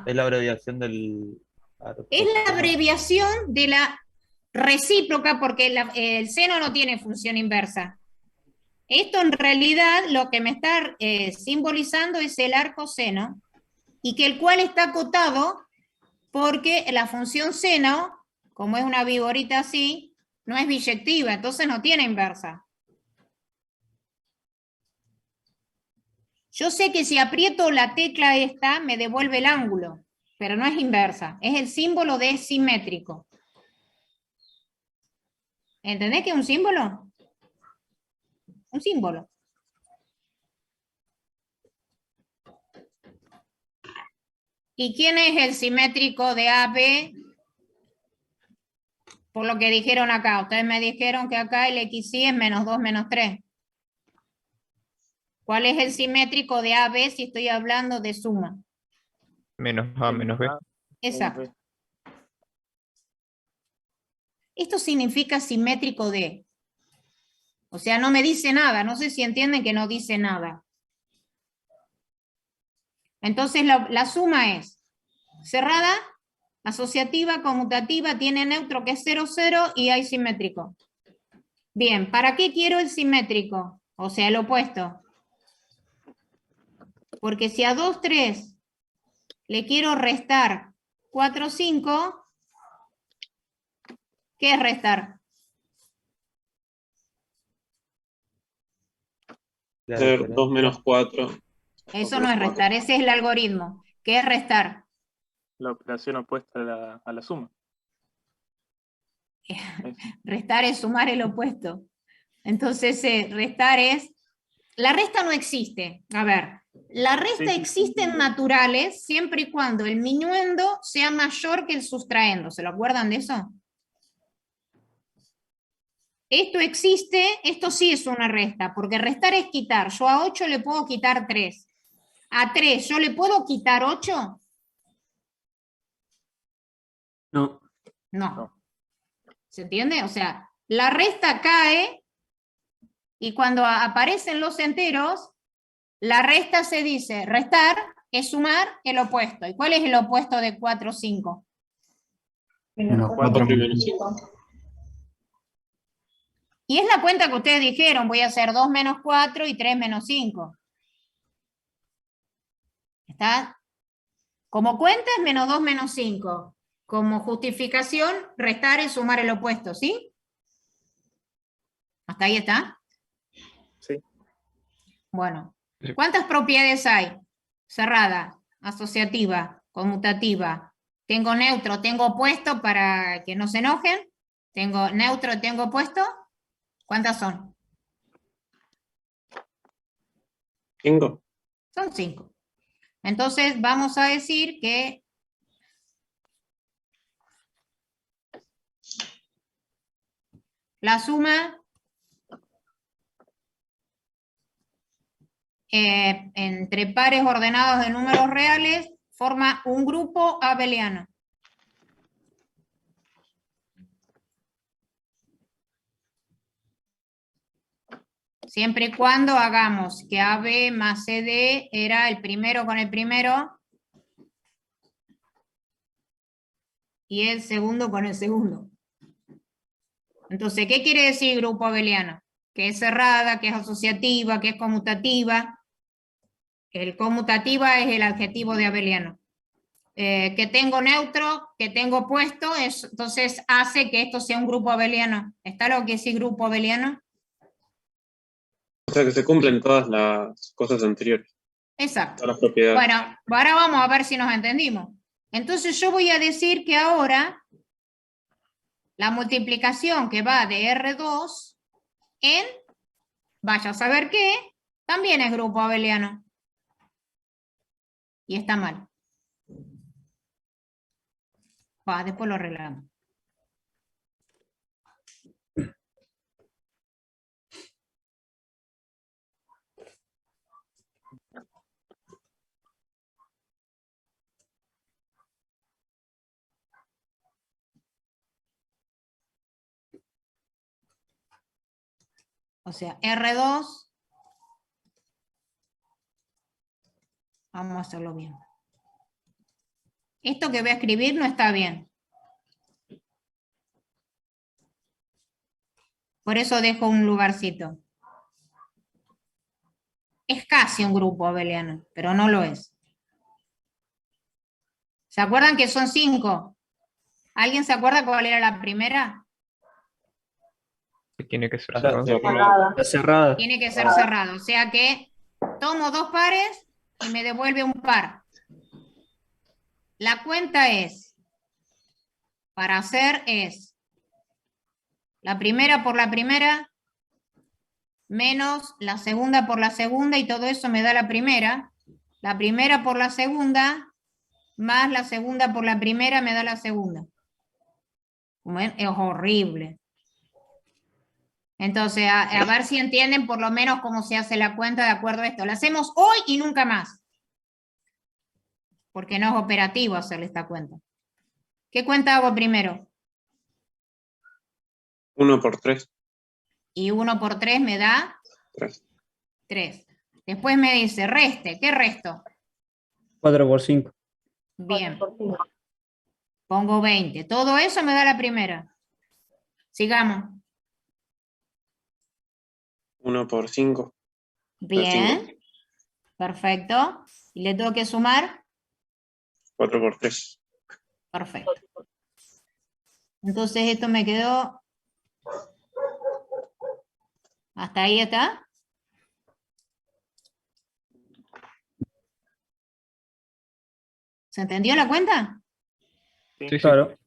Es la abreviación del... Es la abreviación de la recíproca porque el seno no tiene función inversa. Esto en realidad lo que me está simbolizando es el arco seno y que el cual está acotado porque la función seno, como es una vigorita así, no es biyectiva, entonces no tiene inversa. Yo sé que si aprieto la tecla esta me devuelve el ángulo, pero no es inversa, es el símbolo de simétrico. ¿Entendés que es un símbolo? Un símbolo. ¿Y quién es el simétrico de AB? Por lo que dijeron acá. Ustedes me dijeron que acá el XY es -2, -3. ¿Cuál es el simétrico de AB si estoy hablando de suma? -A, -B. Exacto. Esto significa simétrico de. O sea, no me dice nada. No sé si entienden que no dice nada. Entonces la suma es cerrada, asociativa, conmutativa, tiene neutro que es 0, 0 y hay simétrico. Bien, ¿para qué quiero el simétrico? O sea, el opuesto. Porque si a 2, 3 le quiero restar 4, 5, ¿qué es restar? 2 menos 4. Eso no es restar, ese es el algoritmo. ¿Qué es restar? La operación opuesta a la suma. Restar es sumar el opuesto. Entonces, restar es... La resta no existe. A ver, la resta existe en naturales siempre y cuando el minuendo sea mayor que el sustraendo. ¿Se lo acuerdan de eso? Esto existe, esto sí es una resta, porque restar es quitar. Yo a 8 le puedo quitar 3. A 3, ¿yo le puedo quitar 8? No. No. ¿Se entiende? O sea, la resta cae y cuando aparecen los enteros, la resta se dice, restar es sumar el opuesto. ¿Y cuál es el opuesto de 4, 5? -4 y -5. Y es la cuenta que ustedes dijeron, voy a hacer 2 menos 4 y 3 menos 5. ¿Está? Como cuenta es -2 menos 5. Como justificación, restar es sumar el opuesto, ¿sí? ¿Hasta ahí está? Sí. Bueno, ¿cuántas propiedades hay? Cerrada, asociativa, conmutativa. Tengo neutro, tengo opuesto para que no se enojen. Tengo neutro, tengo opuesto. ¿Cuántas son? 5. Son 5. Entonces vamos a decir que la suma entre pares ordenados de números reales forma un grupo abeliano. Siempre y cuando hagamos que AB más CD era el primero con el primero y el segundo con el segundo. Entonces, ¿qué quiere decir grupo abeliano? Que es cerrada, que es asociativa, que es conmutativa. El conmutativa es el adjetivo de abeliano. Que tengo neutro, que tengo opuesto, entonces hace que esto sea un grupo abeliano. ¿Está lo que es grupo abeliano? O sea que se cumplen todas las cosas anteriores, Exacto. todas las propiedades. Bueno, ahora vamos a ver si nos entendimos. Entonces yo voy a decir que ahora la multiplicación que va de R2 en, vaya a saber qué, también es grupo abeliano. Y está mal. Después lo arreglamos. O sea, R2, vamos a hacerlo bien. Esto que voy a escribir no está bien. Por eso dejo un lugarcito. Es casi un grupo abeliano, pero no lo es. ¿Se acuerdan que son 5? ¿Alguien se acuerda cuál era la primera? Tiene que ser Acá, cerrado. Está cerrada. Tiene que ser cerrado. O sea que tomo 2 pares y me devuelve un par. La cuenta es, para hacer es, la primera por la primera, menos la segunda por la segunda, y todo eso me da la primera por la segunda, más la segunda por la primera me da la segunda. Como ven, es horrible. Entonces, a ver si entienden por lo menos cómo se hace la cuenta de acuerdo a esto. La hacemos hoy y nunca más. Porque no es operativo hacerle esta cuenta. ¿Qué cuenta hago primero? 1 por 3. Y 1 por 3 me da 3. 3. Después me dice, reste. ¿Qué resto? 4 por 5. Bien. Pongo 20. Todo eso me da la primera. Sigamos. 1 por 5. Bien. Perfecto. ¿Y le tengo que sumar? 4 por 3. Perfecto. Entonces esto me quedó... ¿Hasta ahí está? ¿Se entendió la cuenta? Sí, sí. Claro.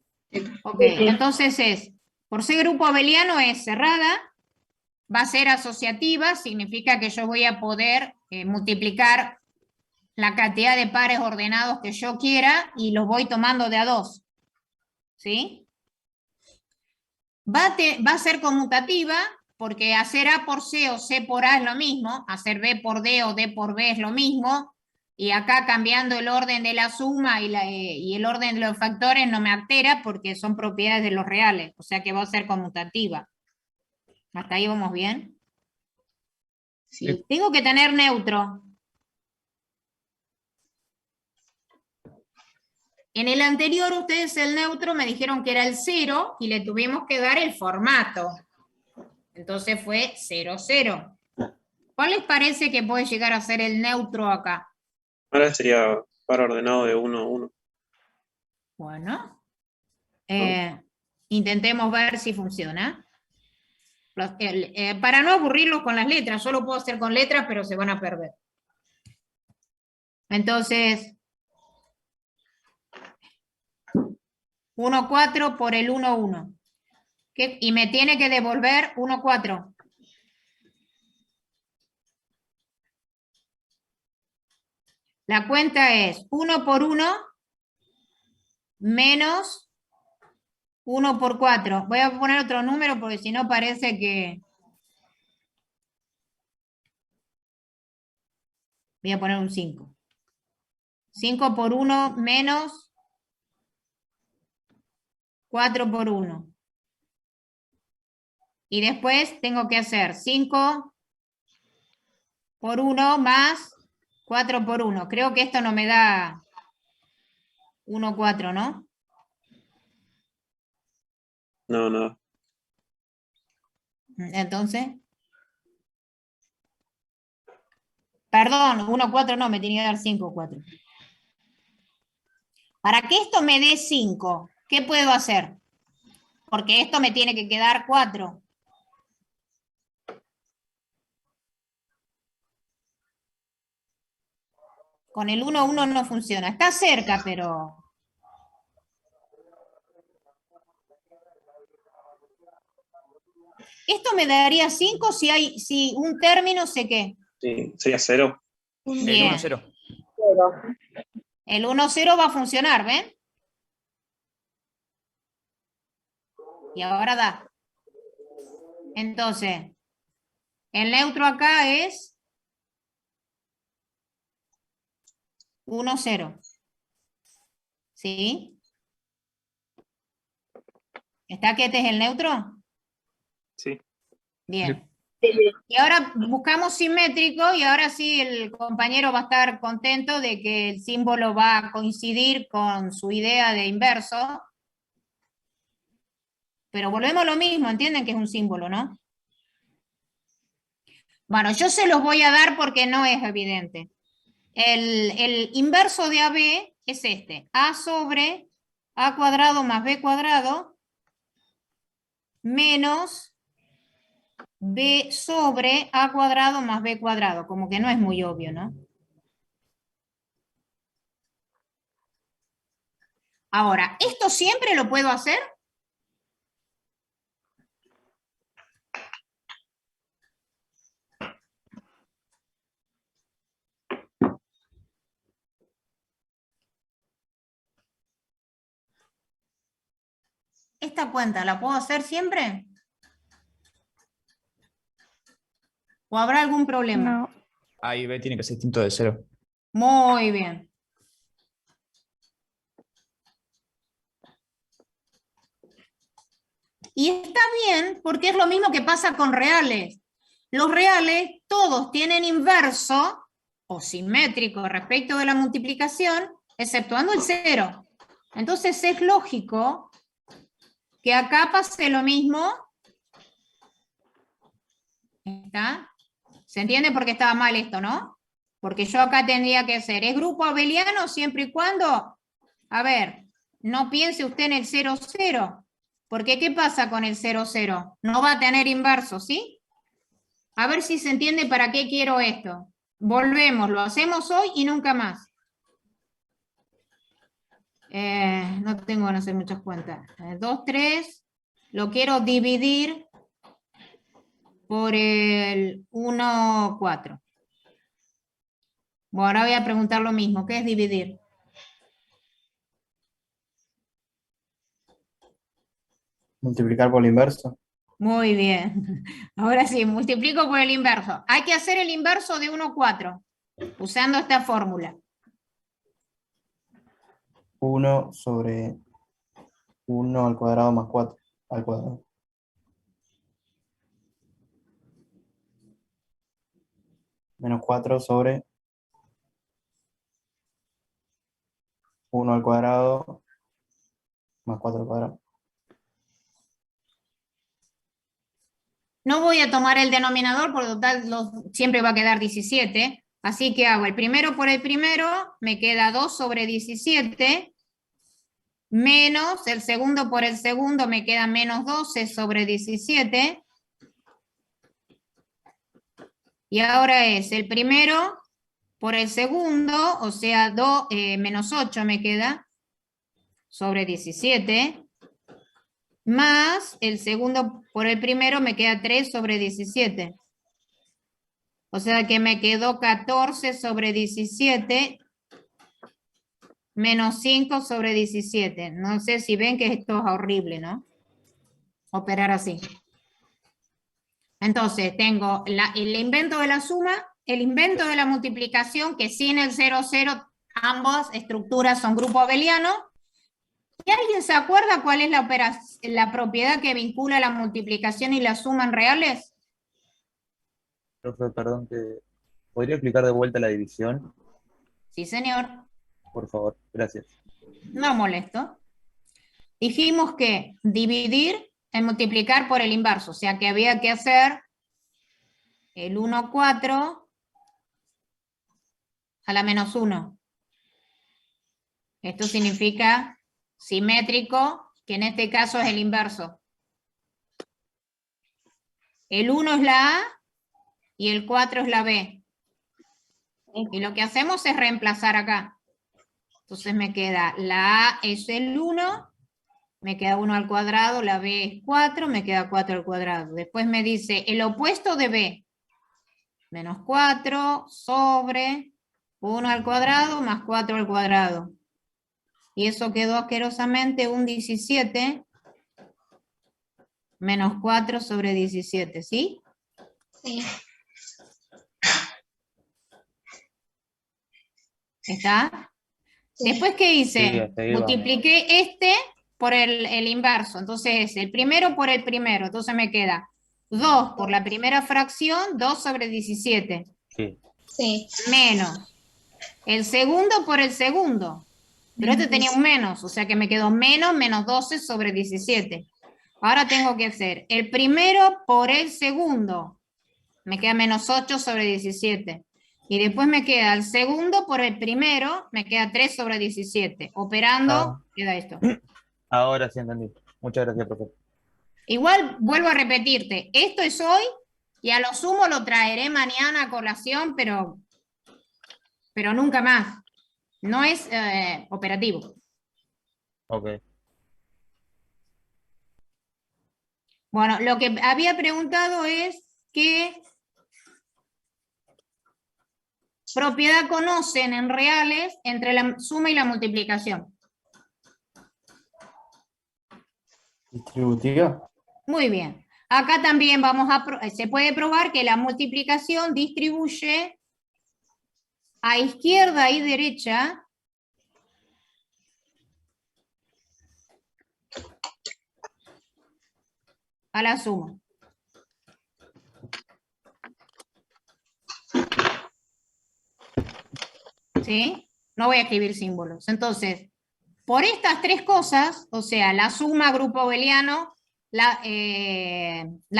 Ok, entonces es, por ser grupo abeliano es cerrada, va a ser asociativa, significa que yo voy a poder multiplicar la cantidad de pares ordenados que yo quiera y los voy tomando de a 2. ¿Sí? Va a ser conmutativa, porque hacer A por C o C por A es lo mismo, hacer B por D o D por B es lo mismo, y acá cambiando el orden de la suma y el orden de los factores no me altera porque son propiedades de los reales, o sea que va a ser conmutativa. ¿Hasta ahí vamos bien? Sí. Tengo que tener neutro. En el anterior ustedes el neutro me dijeron que era el 0 y le tuvimos que dar el formato. Entonces fue 0, 0. ¿Cuál les parece que puede llegar a ser el neutro acá? Ahora sería par ordenado de 1 a 1. Bueno, intentemos ver si funciona. Para no aburrirlos con las letras, yo lo puedo hacer con letras, pero se van a perder. Entonces, 1, 4 por el 1, 1. Y me tiene que devolver 1, 4. La cuenta es 1 por 1 menos 1 por 4. Voy a poner otro número porque si no parece que... Voy a poner un 5. 5 por 1 menos 4 por 1. Y después tengo que hacer 5 por 1 más 4 por 1. Creo que esto no me da 1, 4, ¿no? No, no. Entonces. Perdón, 1, 4 no, me tenía que dar 5, 4. Para que esto me dé 5, ¿qué puedo hacer? Porque esto me tiene que quedar 4. Con el 1, 1 no funciona. Está cerca, pero... Esto me daría 5 si un término sé qué. Sí, sería 0. El Bien. 1, 0. El 1, 0 va a funcionar, ¿ven? Y ahora da. Entonces, el neutro acá es 1, 0. ¿Sí? ¿Está que este es el neutro? Sí. Bien. Y ahora buscamos simétrico y ahora sí el compañero va a estar contento de que el símbolo va a coincidir con su idea de inverso. Pero volvemos a lo mismo, entienden que es un símbolo, ¿no? Bueno, yo se los voy a dar porque no es evidente. El inverso de AB es este, A sobre A cuadrado más B cuadrado menos B sobre A cuadrado más B cuadrado, como que no es muy obvio, ¿no? Ahora, ¿esto siempre lo puedo hacer? ¿Esta cuenta la puedo hacer siempre? ¿O habrá algún problema? No. A y B tiene que ser distinto de 0. Muy bien. Y está bien porque es lo mismo que pasa con reales. Los reales todos tienen inverso o simétrico respecto de la multiplicación, exceptuando el 0. Entonces es lógico que acá pase lo mismo. ¿Está? ¿Se entiende por qué estaba mal esto, no? Porque yo acá tendría que ser, ¿es grupo abeliano siempre y cuando? A ver, no piense usted en el 0, 0. Porque ¿qué pasa con el 0, 0? No va a tener inverso, ¿sí? A ver si se entiende para qué quiero esto. Volvemos, lo hacemos hoy y nunca más. No tengo que hacer muchas cuentas. 2, 3, lo quiero dividir por el 1, 4. Bueno, ahora voy a preguntar lo mismo. ¿Qué es dividir? Multiplicar por el inverso. Muy bien. Ahora sí, multiplico por el inverso. Hay que hacer el inverso de 1, 4, usando esta fórmula. 1 sobre 1 al cuadrado más 4 al cuadrado. Menos 4 sobre 1 al cuadrado más 4 al cuadrado. No voy a tomar el denominador, porque total siempre va a quedar 17. Así que hago el primero por el primero, me queda 2 sobre 17, menos el segundo por el segundo, me queda menos 12 sobre 17. Y ahora es el primero por el segundo, o sea, menos 8 me queda sobre 17, más el segundo por el primero me queda 3 sobre 17. O sea que me quedó 14 sobre 17 menos 5 sobre 17. No sé si ven que esto es horrible, ¿no? Operar así. Entonces, tengo el invento de la suma el invento de la multiplicación, que sin el 0, 0, ambas estructuras son grupo abeliano. ¿Y alguien se acuerda cuál es la propiedad que vincula la multiplicación y la suma en reales? Profe, perdón, ¿podría explicar de vuelta la división? Sí, señor. Por favor, gracias. No molesto. Dijimos que dividir es multiplicar por el inverso, o sea que había que hacer el 1, 4 a la menos 1. Esto significa simétrico, que en este caso es el inverso. El 1 es la A y el 4 es la B. Y lo que hacemos es reemplazar acá. Entonces me queda la A es el 1, me queda 1 al cuadrado, la B es 4, me queda 4 al cuadrado. Después me dice el opuesto de B, menos 4 sobre 1 al cuadrado más 4 al cuadrado. Y eso quedó asquerosamente un 17 menos 4 sobre 17, ¿sí? Sí. ¿Está? Después, ¿qué hice? Sí, hasta ahí vamos. Multipliqué este por el inverso. Entonces, el primero por el primero. Entonces me queda 2 por la primera fracción, 2 sobre 17. Sí. Sí. Menos el segundo por el segundo. Pero este tenía un menos, o sea que me quedó menos 12 sobre 17. Ahora tengo que hacer el primero por el segundo. Me queda menos 8 sobre 17. Y después me queda el segundo por el primero, me queda 3 sobre 17. Operando, queda esto. Ahora sí entendí. Muchas gracias, profe. Igual, vuelvo a repetirte, esto es hoy y a lo sumo lo traeré mañana a colación, pero nunca más. No es operativo. Ok. Bueno, lo que había preguntado es qué propiedad conocen en reales entre la suma y la multiplicación. Distributiva. Muy bien. Acá también se puede probar que la multiplicación distribuye a izquierda y derecha a la suma. ¿Sí? No voy a escribir símbolos. Entonces, por estas tres cosas, o sea, la suma grupo abeliano, la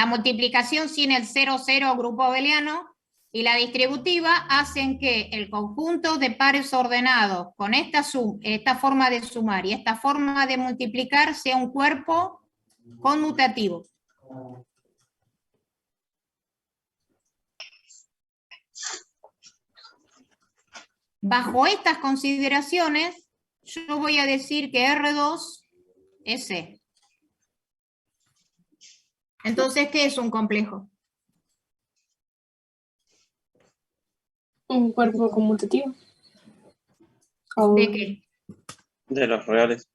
multiplicación sin el 0, 0 grupo abeliano y la distributiva hacen que el conjunto de pares ordenados con esta forma de sumar y esta forma de multiplicar sea un cuerpo conmutativo. Bajo estas consideraciones, yo voy a decir que R2 es C. Entonces, ¿qué es un complejo? Un cuerpo conmutativo. ¿De qué? De los reales.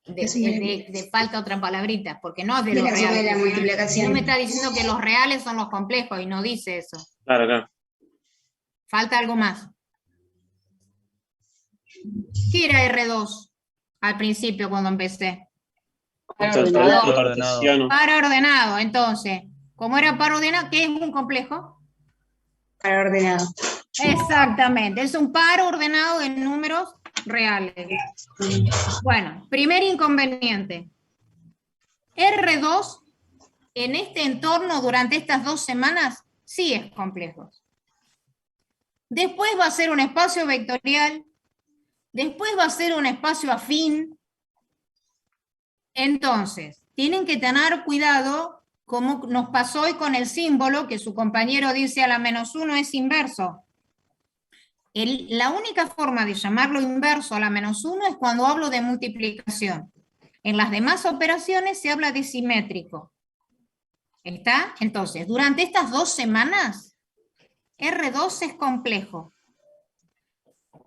De falta otra palabrita, porque no es de De los la suma de reales. la multiplicación. No me está diciendo que los reales son los complejos y no dice eso. Claro, claro. Falta algo más. ¿Qué era R2 al principio cuando empecé? Par ordenado. Cartesiano. Par ordenado. Entonces, como era par ordenado, ¿qué es un complejo? Par ordenado. Exactamente, es un par ordenado de números reales. Bueno, primer inconveniente. R2 en este entorno durante estas 2 semanas sí es complejo. Después va a ser un espacio vectorial, después va a ser un espacio afín. Entonces, tienen que tener cuidado, como nos pasó hoy con el símbolo, que su compañero dice a la menos 1 es inverso. La única forma de llamarlo inverso a la menos 1 es cuando hablo de multiplicación. En las demás operaciones se habla de simétrico. ¿Está? Entonces, durante estas 2 semanas, R2 es complejo.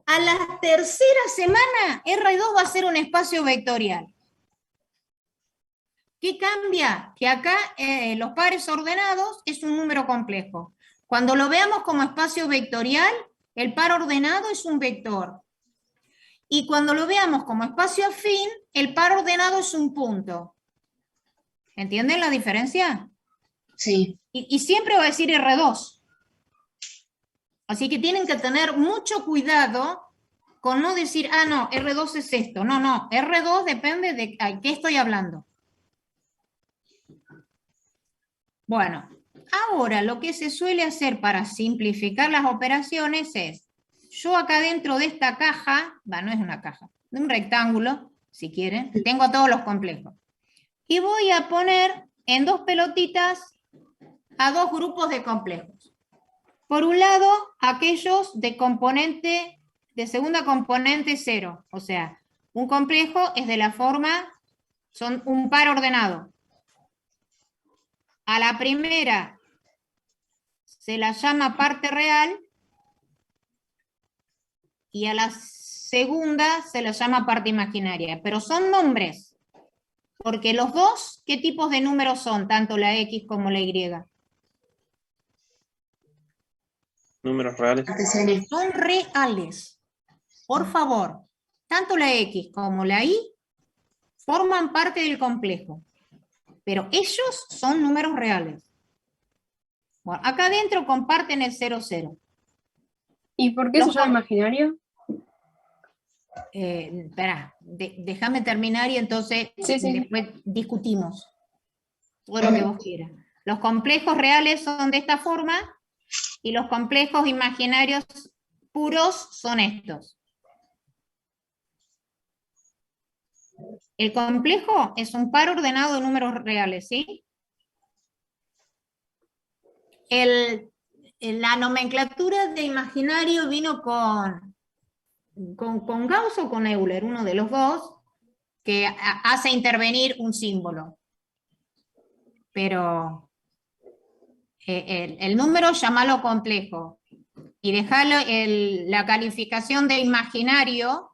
A la tercera semana, R2 va a ser un espacio vectorial. ¿Qué cambia? Que acá los pares ordenados es un número complejo. Cuando lo veamos como espacio vectorial, el par ordenado es un vector. Y cuando lo veamos como espacio afín, el par ordenado es un punto. ¿Entienden la diferencia? Sí. Y siempre va a decir R2. Así que tienen que tener mucho cuidado con no decir, ah, no, R2 es esto. No, no, R2 depende de a qué estoy hablando. Bueno, ahora lo que se suele hacer para simplificar las operaciones es, yo acá dentro de esta caja, no es una caja, de un rectángulo, si quieren, tengo todos los complejos. Y voy a poner en dos pelotitas a dos grupos de complejos. Por un lado, aquellos de componente, de segunda componente 0. O sea, un complejo es de la forma, son un par ordenado. A la primera se la llama parte real y a la segunda se la llama parte imaginaria. Pero son nombres, porque los dos, ¿qué tipos de números son? Tanto la X como la Y. Números reales. Son reales. Por favor, tanto la X como la Y forman parte del complejo, pero ellos son números reales. Bueno, acá adentro comparten el 0, 0. ¿Y por qué se llama imaginario? Espera, déjame terminar y entonces Sí. después discutimos todo lo que vos quieras. Los complejos reales son de esta forma y los complejos imaginarios puros son estos. El complejo es un par ordenado de números reales, ¿sí? La nomenclatura de imaginario vino con Gauss o con Euler, uno de los dos, que hace intervenir un símbolo. Pero el número llámalo complejo y dejarlo la calificación de imaginario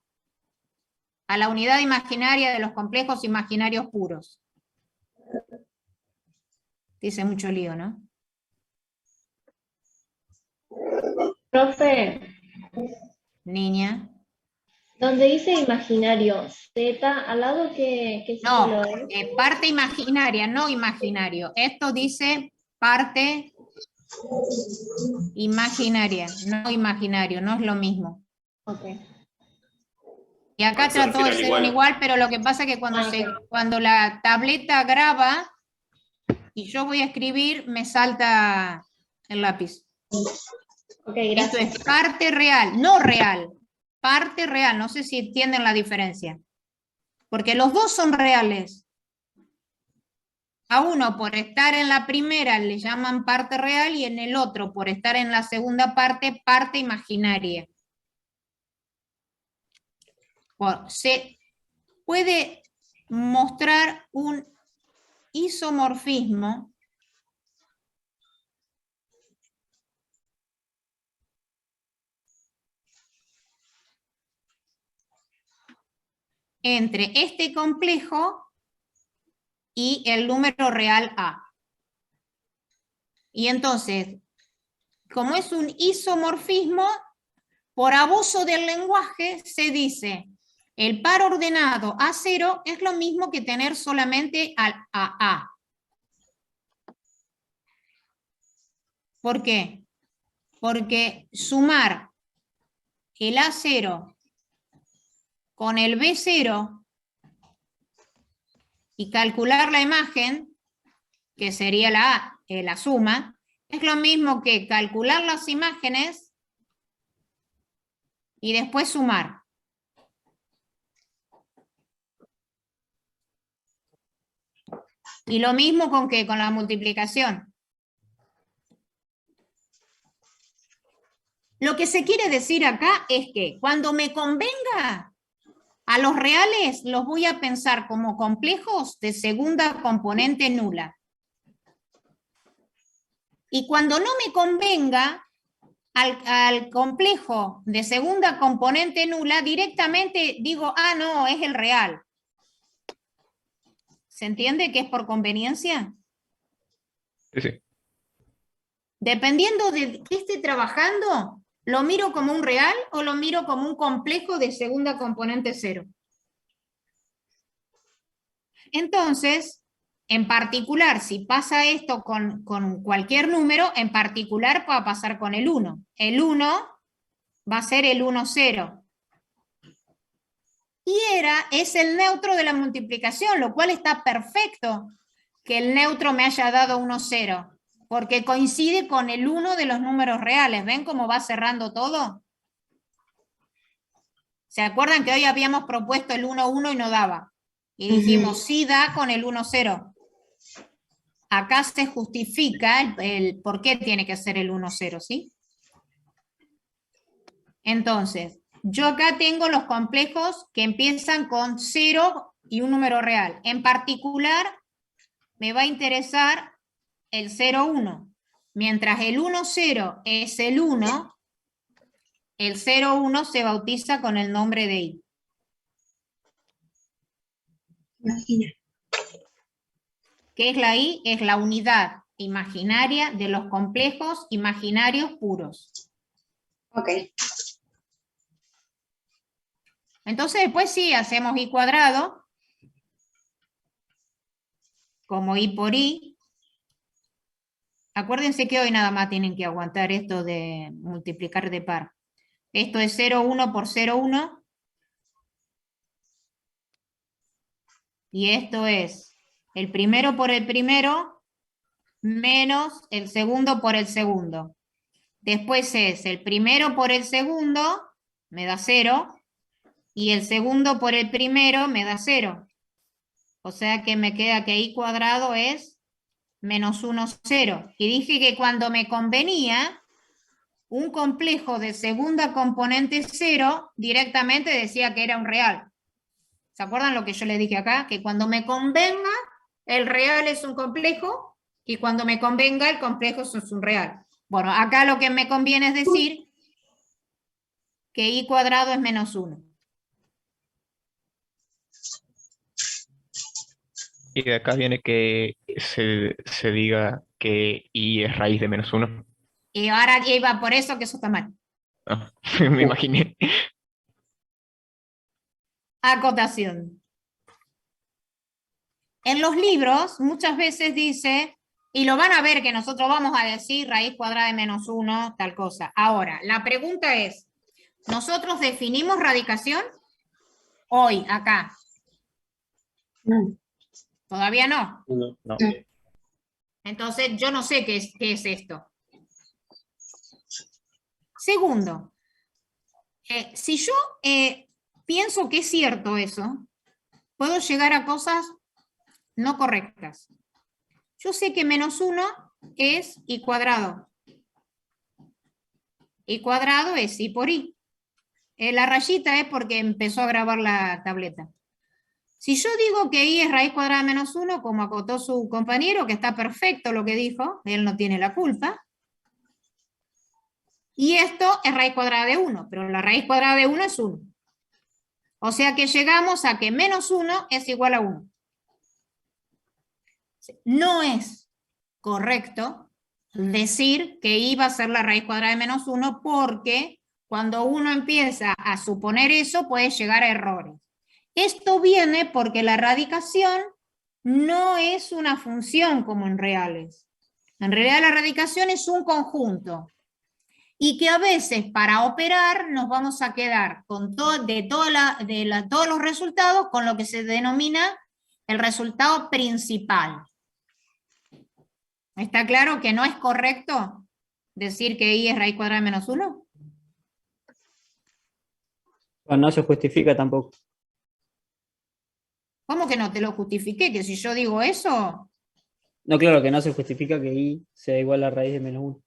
a la unidad imaginaria de los complejos imaginarios puros. Dice mucho lío, ¿no? Profe, Niña. donde dice imaginario, Z, al lado que No, símbolo es. parte imaginaria, no imaginario. Esto dice parte imaginaria, no imaginario, no es lo mismo. Okay. Y acá Se trató de refiere al ser un igual. igual, pero lo que pasa es que cuando, Ok. cuando la tableta graba y yo voy a escribir, me salta el lápiz. Ok, Esto gracias. es parte real, no real. Parte real, no sé si entienden la diferencia. Porque los dos son reales. A uno por estar en la primera le llaman parte real y en el otro por estar en la segunda parte, parte imaginaria. Se puede mostrar un isomorfismo entre este complejo y el número real A. Y entonces, como es un isomorfismo, por abuso del lenguaje se dice, el par ordenado A0 es lo mismo que tener solamente al AA. ¿Por qué? Porque sumar el A0 con el B0 y calcular la imagen, que sería la suma, es lo mismo que calcular las imágenes y después sumar. Y lo mismo con ¿qué? Con la multiplicación. Lo que se quiere decir acá es que cuando me convenga, a los reales los voy a pensar como complejos de segunda componente nula. Y cuando no me convenga, al complejo de segunda componente nula, directamente digo, ah, no, es el real. ¿Se entiende que es por conveniencia? Sí, sí. Dependiendo de qué esté trabajando, ¿lo miro como un real o lo miro como un complejo de segunda componente cero? Entonces, en particular, si pasa esto con cualquier número, en particular va a pasar con el 1. El 1 va a ser el 1, 0. Y es el neutro de la multiplicación, lo cual está perfecto que el neutro me haya dado 1, 0, porque coincide con el 1 de los números reales. ¿Ven cómo va cerrando todo? ¿Se acuerdan que hoy habíamos propuesto el 1, 1 y no daba? Y dijimos, sí da con el 1, 0. Acá se justifica el por qué tiene que ser el 1, 0, ¿sí? Entonces, yo acá tengo los complejos que empiezan con 0 y un número real. En particular, me va a interesar el 0, 1. Mientras el 1, 0 es el 1, el 0, 1 se bautiza con el nombre de I. ¿Qué es la I? Es la unidad imaginaria de los complejos imaginarios puros. Ok. Entonces después sí, hacemos I cuadrado, como I por I. Acuérdense que hoy nada más tienen que aguantar esto de multiplicar de par. Esto es 0, 1 por 0, 1. Y esto es el primero por el primero menos el segundo por el segundo. Después es el primero por el segundo, me da 0. Y el segundo por el primero me da 0. O sea que me queda que I cuadrado es menos 1, 0. Y dije que cuando me convenía, un complejo de segunda componente 0 directamente decía que era un real. ¿Se acuerdan lo que yo les dije acá? Que cuando me convenga, el real es un complejo, y cuando me convenga, el complejo es un real. Bueno, acá lo que me conviene es decir que I cuadrado es menos 1. Y de acá viene que se diga que I es raíz de menos 1. Y ahora iba por eso que eso está mal. Ah, me imaginé. Acotación. En los libros muchas veces dice, y lo van a ver que nosotros vamos a decir raíz cuadrada de menos 1, tal cosa. Ahora, la pregunta es, ¿nosotros definimos radicación? Hoy, acá. ¿Todavía no? No. Entonces, yo no sé qué es esto. Segundo, si yo pienso que es cierto eso, puedo llegar a cosas no correctas. Yo sé que menos 1 es I cuadrado. I cuadrado es I por I. La rayita es porque empezó a grabar la tableta. Si yo digo que I es raíz cuadrada de menos 1, como acotó su compañero, que está perfecto lo que dijo, él no tiene la culpa. Y esto es raíz cuadrada de 1, pero la raíz cuadrada de 1 es 1. O sea que llegamos a que menos 1 es igual a 1. No es correcto decir que I va a ser la raíz cuadrada de menos 1 porque cuando uno empieza a suponer eso puede llegar a errores. Esto viene porque la radicación no es una función como en reales. En realidad la radicación es un conjunto. Y que a veces para operar nos vamos a quedar con todos los resultados con lo que se denomina el resultado principal. ¿Está claro que no es correcto decir que I es raíz cuadrada de menos 1? No se justifica tampoco. ¿Cómo que no te lo justifiqué? Que si yo digo eso... No, claro que no se justifica que I sea igual a raíz de menos 1.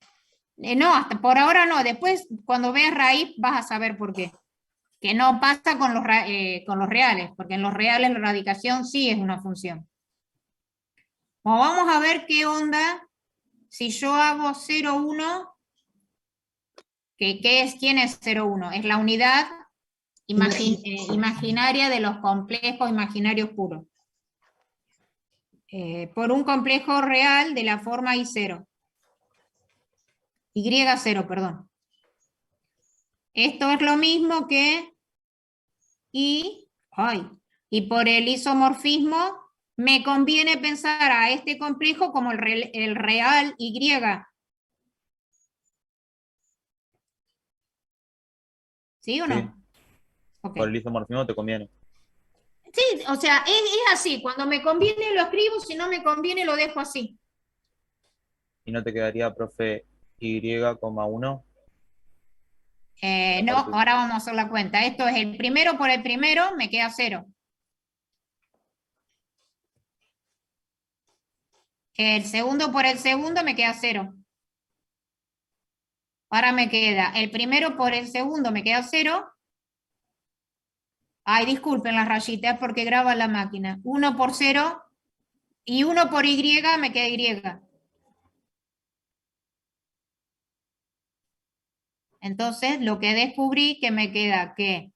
No, hasta por ahora no. Después, cuando veas raíz, vas a saber por qué. Que no pasa con los reales, porque en los reales la radicación sí es una función. Bueno, vamos a ver qué onda si yo hago 0, 1. ¿Quién es 0, 1? Es la unidad imaginaria de los complejos imaginarios puros. Por un complejo real de la forma I0. Y0, perdón. Esto es lo mismo que y por el isomorfismo me conviene pensar a este complejo como el real Y. ¿Sí o no? Sí. Ok. Por el isomorfismo te conviene. Sí, o sea, es así. Cuando me conviene lo escribo, si no me conviene lo dejo así. ¿Y no te quedaría, profe, Y,1? No, ahora vamos a hacer la cuenta. Esto es el primero por el primero, me queda 0. El segundo por el segundo me queda 0. Ahora me queda el primero por el segundo, me queda 0. Ay, disculpen las rayitas porque graba la máquina. 1 por 0 y 1 por Y me queda Y. Entonces, lo que descubrí que me queda que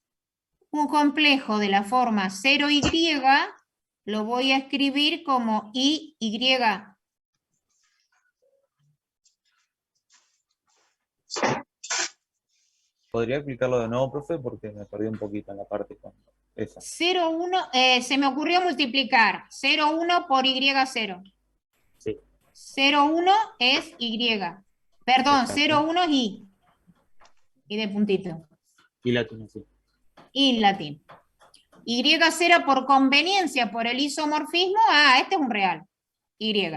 un complejo de la forma 0Y lo voy a escribir como IY. ¿Podría explicarlo de nuevo, profe? Porque me perdí un poquito en la parte con esa. 0, 1, se me ocurrió multiplicar 0, 1 por Y0. Sí. 0, 1 es Y. Perdón, Exacto. 0, 1 es I. Y de puntito. Y latino, sí. Y latín. Y0 por conveniencia, por el isomorfismo, este es un real. Y.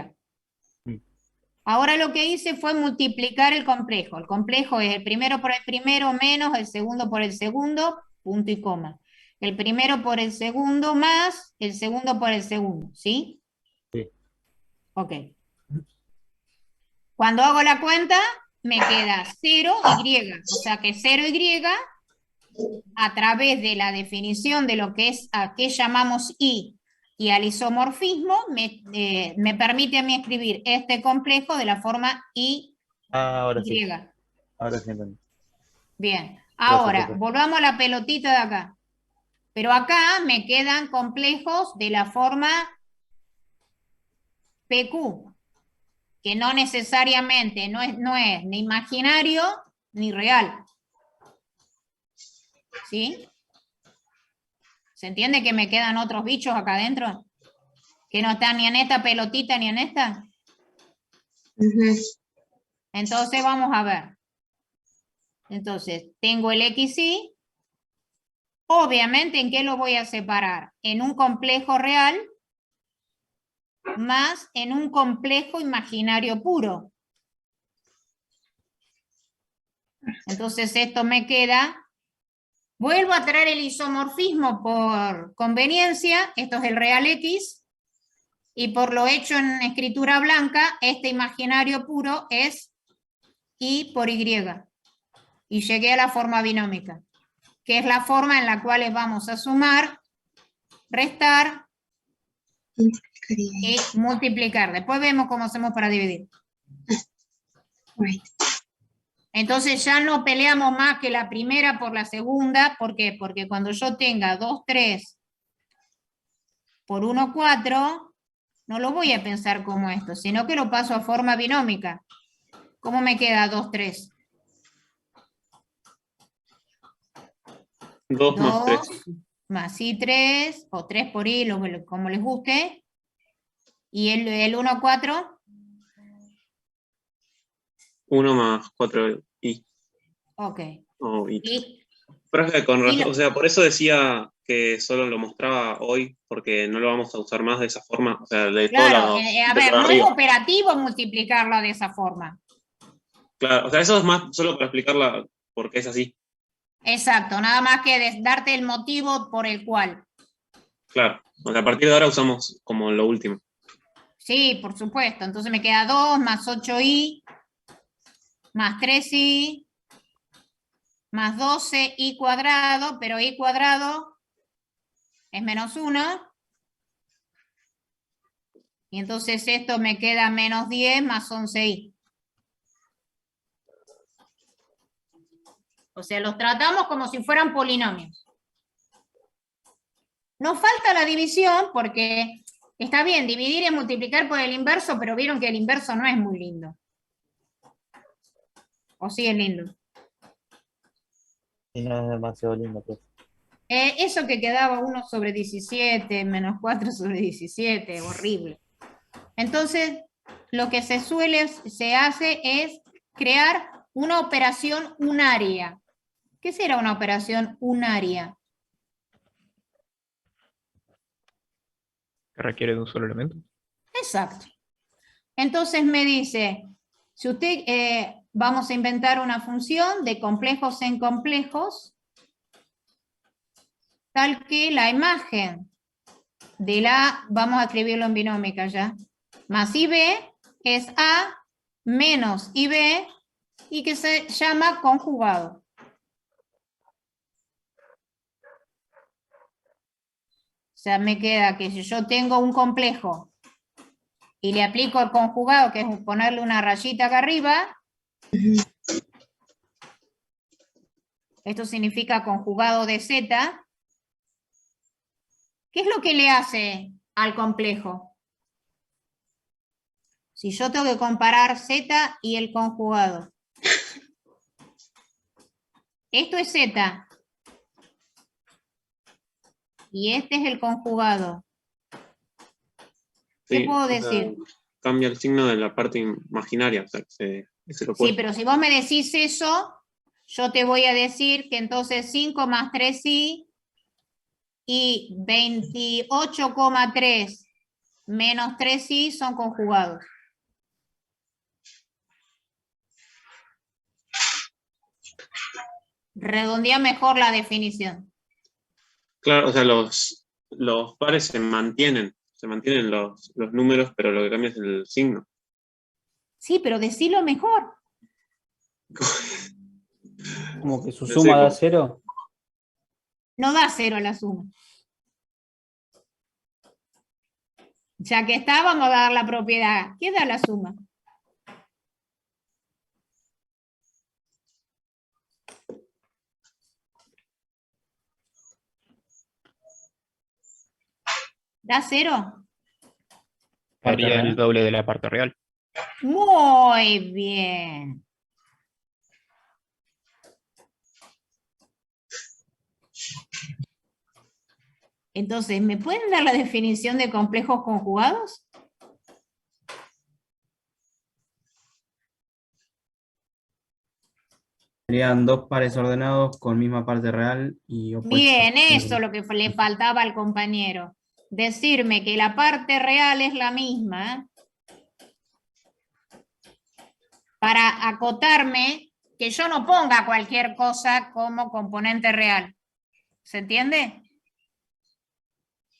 Ahora lo que hice fue multiplicar el complejo. El complejo es el primero por el primero menos el segundo por el segundo, punto y coma. El primero por el segundo más el segundo por el segundo, ¿sí? Sí. Ok. Cuando hago la cuenta, me queda 0Y. O sea que 0Y, a través de la definición de lo que es a qué llamamos I y al isomorfismo, me permite a mí escribir este complejo de la forma I. Ahora sí. Y. Ahora sí entendí. Bien, Gracias, ahora profe. volvamos a la pelotita de acá. Pero acá me quedan complejos de la forma PQ, que no necesariamente no es ni imaginario ni real. ¿Sí? ¿Se entiende que me quedan otros bichos acá adentro? Que no están ni en esta pelotita ni en esta. Entonces vamos a ver. Entonces, tengo el XY. Obviamente, ¿en qué lo voy a separar? En un complejo real más en un complejo imaginario puro. Entonces esto me queda. Vuelvo a traer el isomorfismo por conveniencia. Esto es el real X. Y por lo hecho en escritura blanca, este imaginario puro es I por Y. Y llegué a la forma binómica, que es la forma en la cual vamos a sumar, restar y multiplicar. Después vemos cómo hacemos para dividir. Entonces ya no peleamos más que la primera por la segunda. ¿Por qué? Porque cuando yo tenga 2, 3 por 1, 4, no lo voy a pensar como esto, sino que lo paso a forma binómica. ¿Cómo me queda 2, 3? 2 más 3. 2 más I3, o 3 por I, como les guste. ¿Y el 1, 4? 1 más 4i. Ok. Oh, i. Y Profe, o sea, por eso decía que solo lo mostraba hoy, porque no lo vamos a usar más de esa forma. O sea, de claro, todo a ver, no es operativo multiplicarlo de esa forma. Claro, o sea, eso es más solo para explicarla por qué es así. Exacto, nada más que darte el motivo por el cual. Claro, o sea, a partir de ahora usamos como lo último. Sí, por supuesto. Entonces me queda 2 más 8i más 3i más 12i cuadrado, pero i cuadrado es menos 1. Y entonces esto me queda menos 10 más 11i. O sea, los tratamos como si fueran polinomios. Nos falta la división porque está bien, dividir y multiplicar por el inverso, pero vieron que el inverso no es muy lindo. ¿O sí es lindo? Y no es demasiado lindo, pues. Eso que quedaba 1/17, menos 4/17, horrible. Entonces, lo que se hace es crear una operación unaria. ¿Qué será una operación unaria? Que requiere de un solo elemento. Exacto. Entonces me dice, si usted, vamos a inventar una función de complejos en complejos, tal que la imagen de la, vamos a escribirlo en binómica ya, más IB es A menos IB y que se llama conjugado. O sea, me queda que si yo tengo un complejo y le aplico el conjugado, que es ponerle una rayita acá arriba, esto significa conjugado de Z. ¿Qué es lo que le hace al complejo? Si yo tengo que comparar Z y el conjugado. Esto es Z. Y este es el conjugado. ¿Qué Sí, puedo o sea, decir? cambia el signo de la parte imaginaria, o sea, es el Sí, opuesto. pero si vos me decís eso, yo te voy a decir que entonces 5 más 3i y 28,3 menos 3i son conjugados. Redondea mejor la definición. Claro, o sea, los pares se mantienen los números, pero lo que cambia es el signo. Sí, pero decilo mejor. Como que su No sé suma da cómo. 0. No da 0 la suma. Ya que está, vamos a dar la propiedad. ¿Qué da la suma? ¿Da 0? Sería el doble de la parte real. Muy bien. Entonces, ¿me pueden dar la definición de complejos conjugados? Serían dos pares ordenados con misma parte real y opuesta. Bien, eso es lo que le faltaba al compañero. Decirme que la parte real es la misma, para acotarme que yo no ponga cualquier cosa como componente real. ¿Se entiende?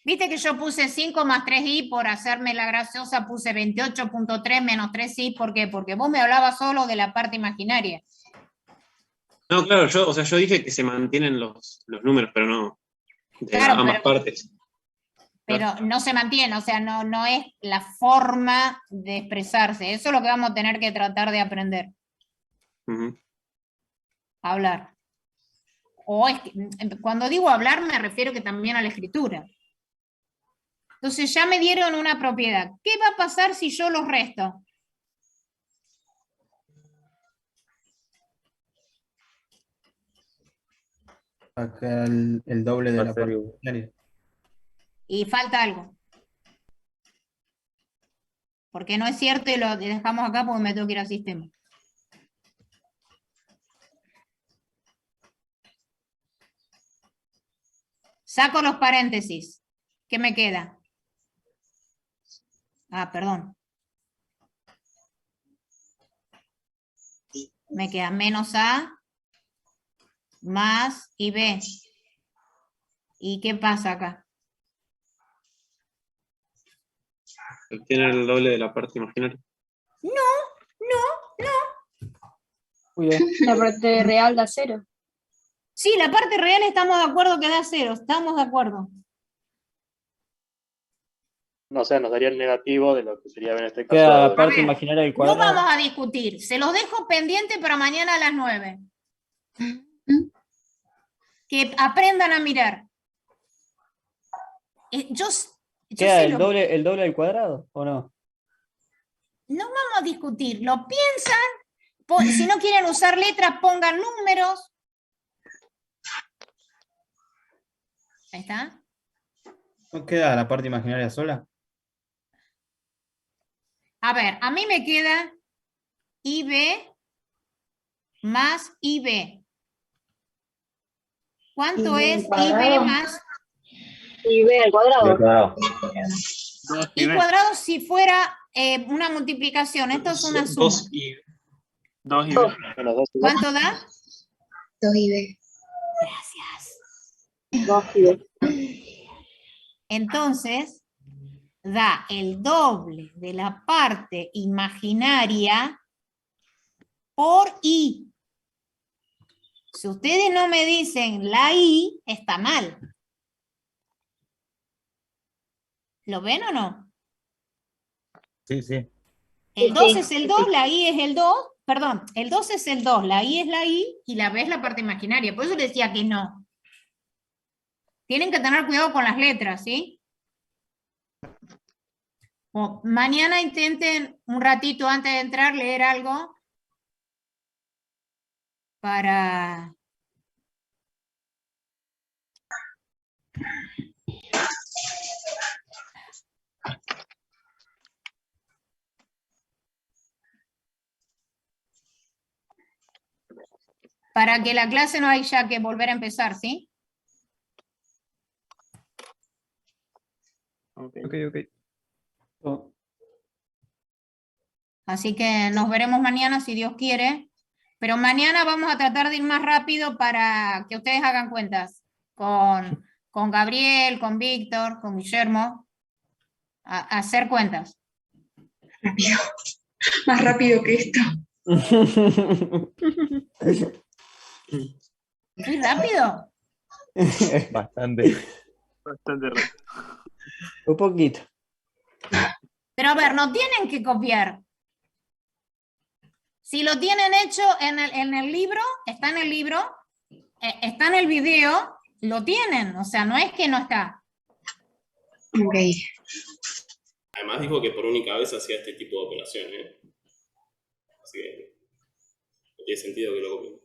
Viste que yo puse 5 más 3i por hacerme la graciosa, puse 28,3 menos 3i, ¿por qué? Porque vos me hablabas solo de la parte imaginaria. No, claro, yo dije que se mantienen los números, pero no de Claro, ambas partes. pero no se mantiene, o sea, no es la forma de expresarse. Eso es lo que vamos a tener que tratar de aprender. Ujú. Hablar. O es que, cuando digo hablar me refiero que también a la escritura. Entonces ya me dieron una propiedad. ¿Qué va a pasar si yo los resto? Acá el doble de Va a la ser parte igual. imaginaria. Y falta algo. Porque no es cierto y lo dejamos acá porque me tengo que ir al sistema. Saco los paréntesis. ¿Qué me queda? Ah, perdón. Me queda menos A más IB. ¿Y qué pasa acá? Tiene el doble de la parte imaginaria. No. La parte real da 0. Sí, la parte real estamos de acuerdo que da 0. Estamos de acuerdo. No, o sea, nos daría el negativo de lo que sería en este Queda caso. la parte ver, imaginaria del No cuadrado. vamos a discutir. Se los dejo pendiente para mañana a las 9. Que aprendan a mirar. Yo ¿Queda sé el doble del cuadrado o no? No vamos a discutir. Lo piensan Si no quieren usar letras, pongan números. Ahí está. ¿No queda la parte imaginaria sola? A ver, a mí me queda IB más IB. ¿Cuánto es IB más IB al cuadrado. I cuadrado si fuera una multiplicación? Esto es una suma. 2i. 2IB. ¿Cuánto da? 2IB. Gracias. 2IB. Entonces, da el doble de la parte imaginaria por I. Si ustedes no me dicen la I, está mal. ¿Lo ven o no? Sí, sí. El 2 es el 2, la I es el 2, perdón, el 2 es el 2, la I es la I y la B es la parte imaginaria. Por eso les decía que no. Tienen que tener cuidado con las letras, ¿sí? O mañana intenten un ratito antes de entrar leer algo para... para que la clase no haya que volver a empezar, ¿sí? Ok. Oh, Así que nos veremos mañana si Dios quiere. Pero mañana vamos a tratar de ir más rápido para que ustedes hagan cuentas con Gabriel, con Víctor, con Guillermo. A hacer cuentas. Rápido. Más rápido que esto. ¿Muy rápido? Bastante. Bastante rápido. Un poquito. Pero a ver, no tienen que copiar. Si lo tienen hecho en el libro, está en el libro, está en el video, lo tienen. O sea, no es que no está. Ok. Además dijo que por única vez hacía este tipo de operaciones. Así que no tiene sentido que lo copien.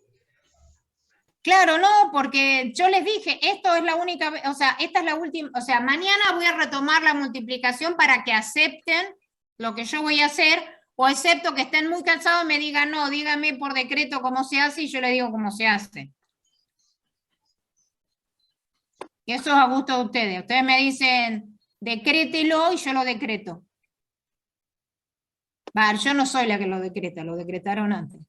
Claro, no, porque yo les dije, esto es la única vez, o sea, esta es la última, o sea, mañana voy a retomar la multiplicación para que acepten lo que yo voy a hacer, o excepto que estén muy cansados y me digan, no, dígame por decreto cómo se hace, y yo les digo cómo se hace. Y eso es a gusto de ustedes. Ustedes me dicen, decrételo, y yo lo decreto. Va, yo no soy la que lo decreta, lo decretaron antes.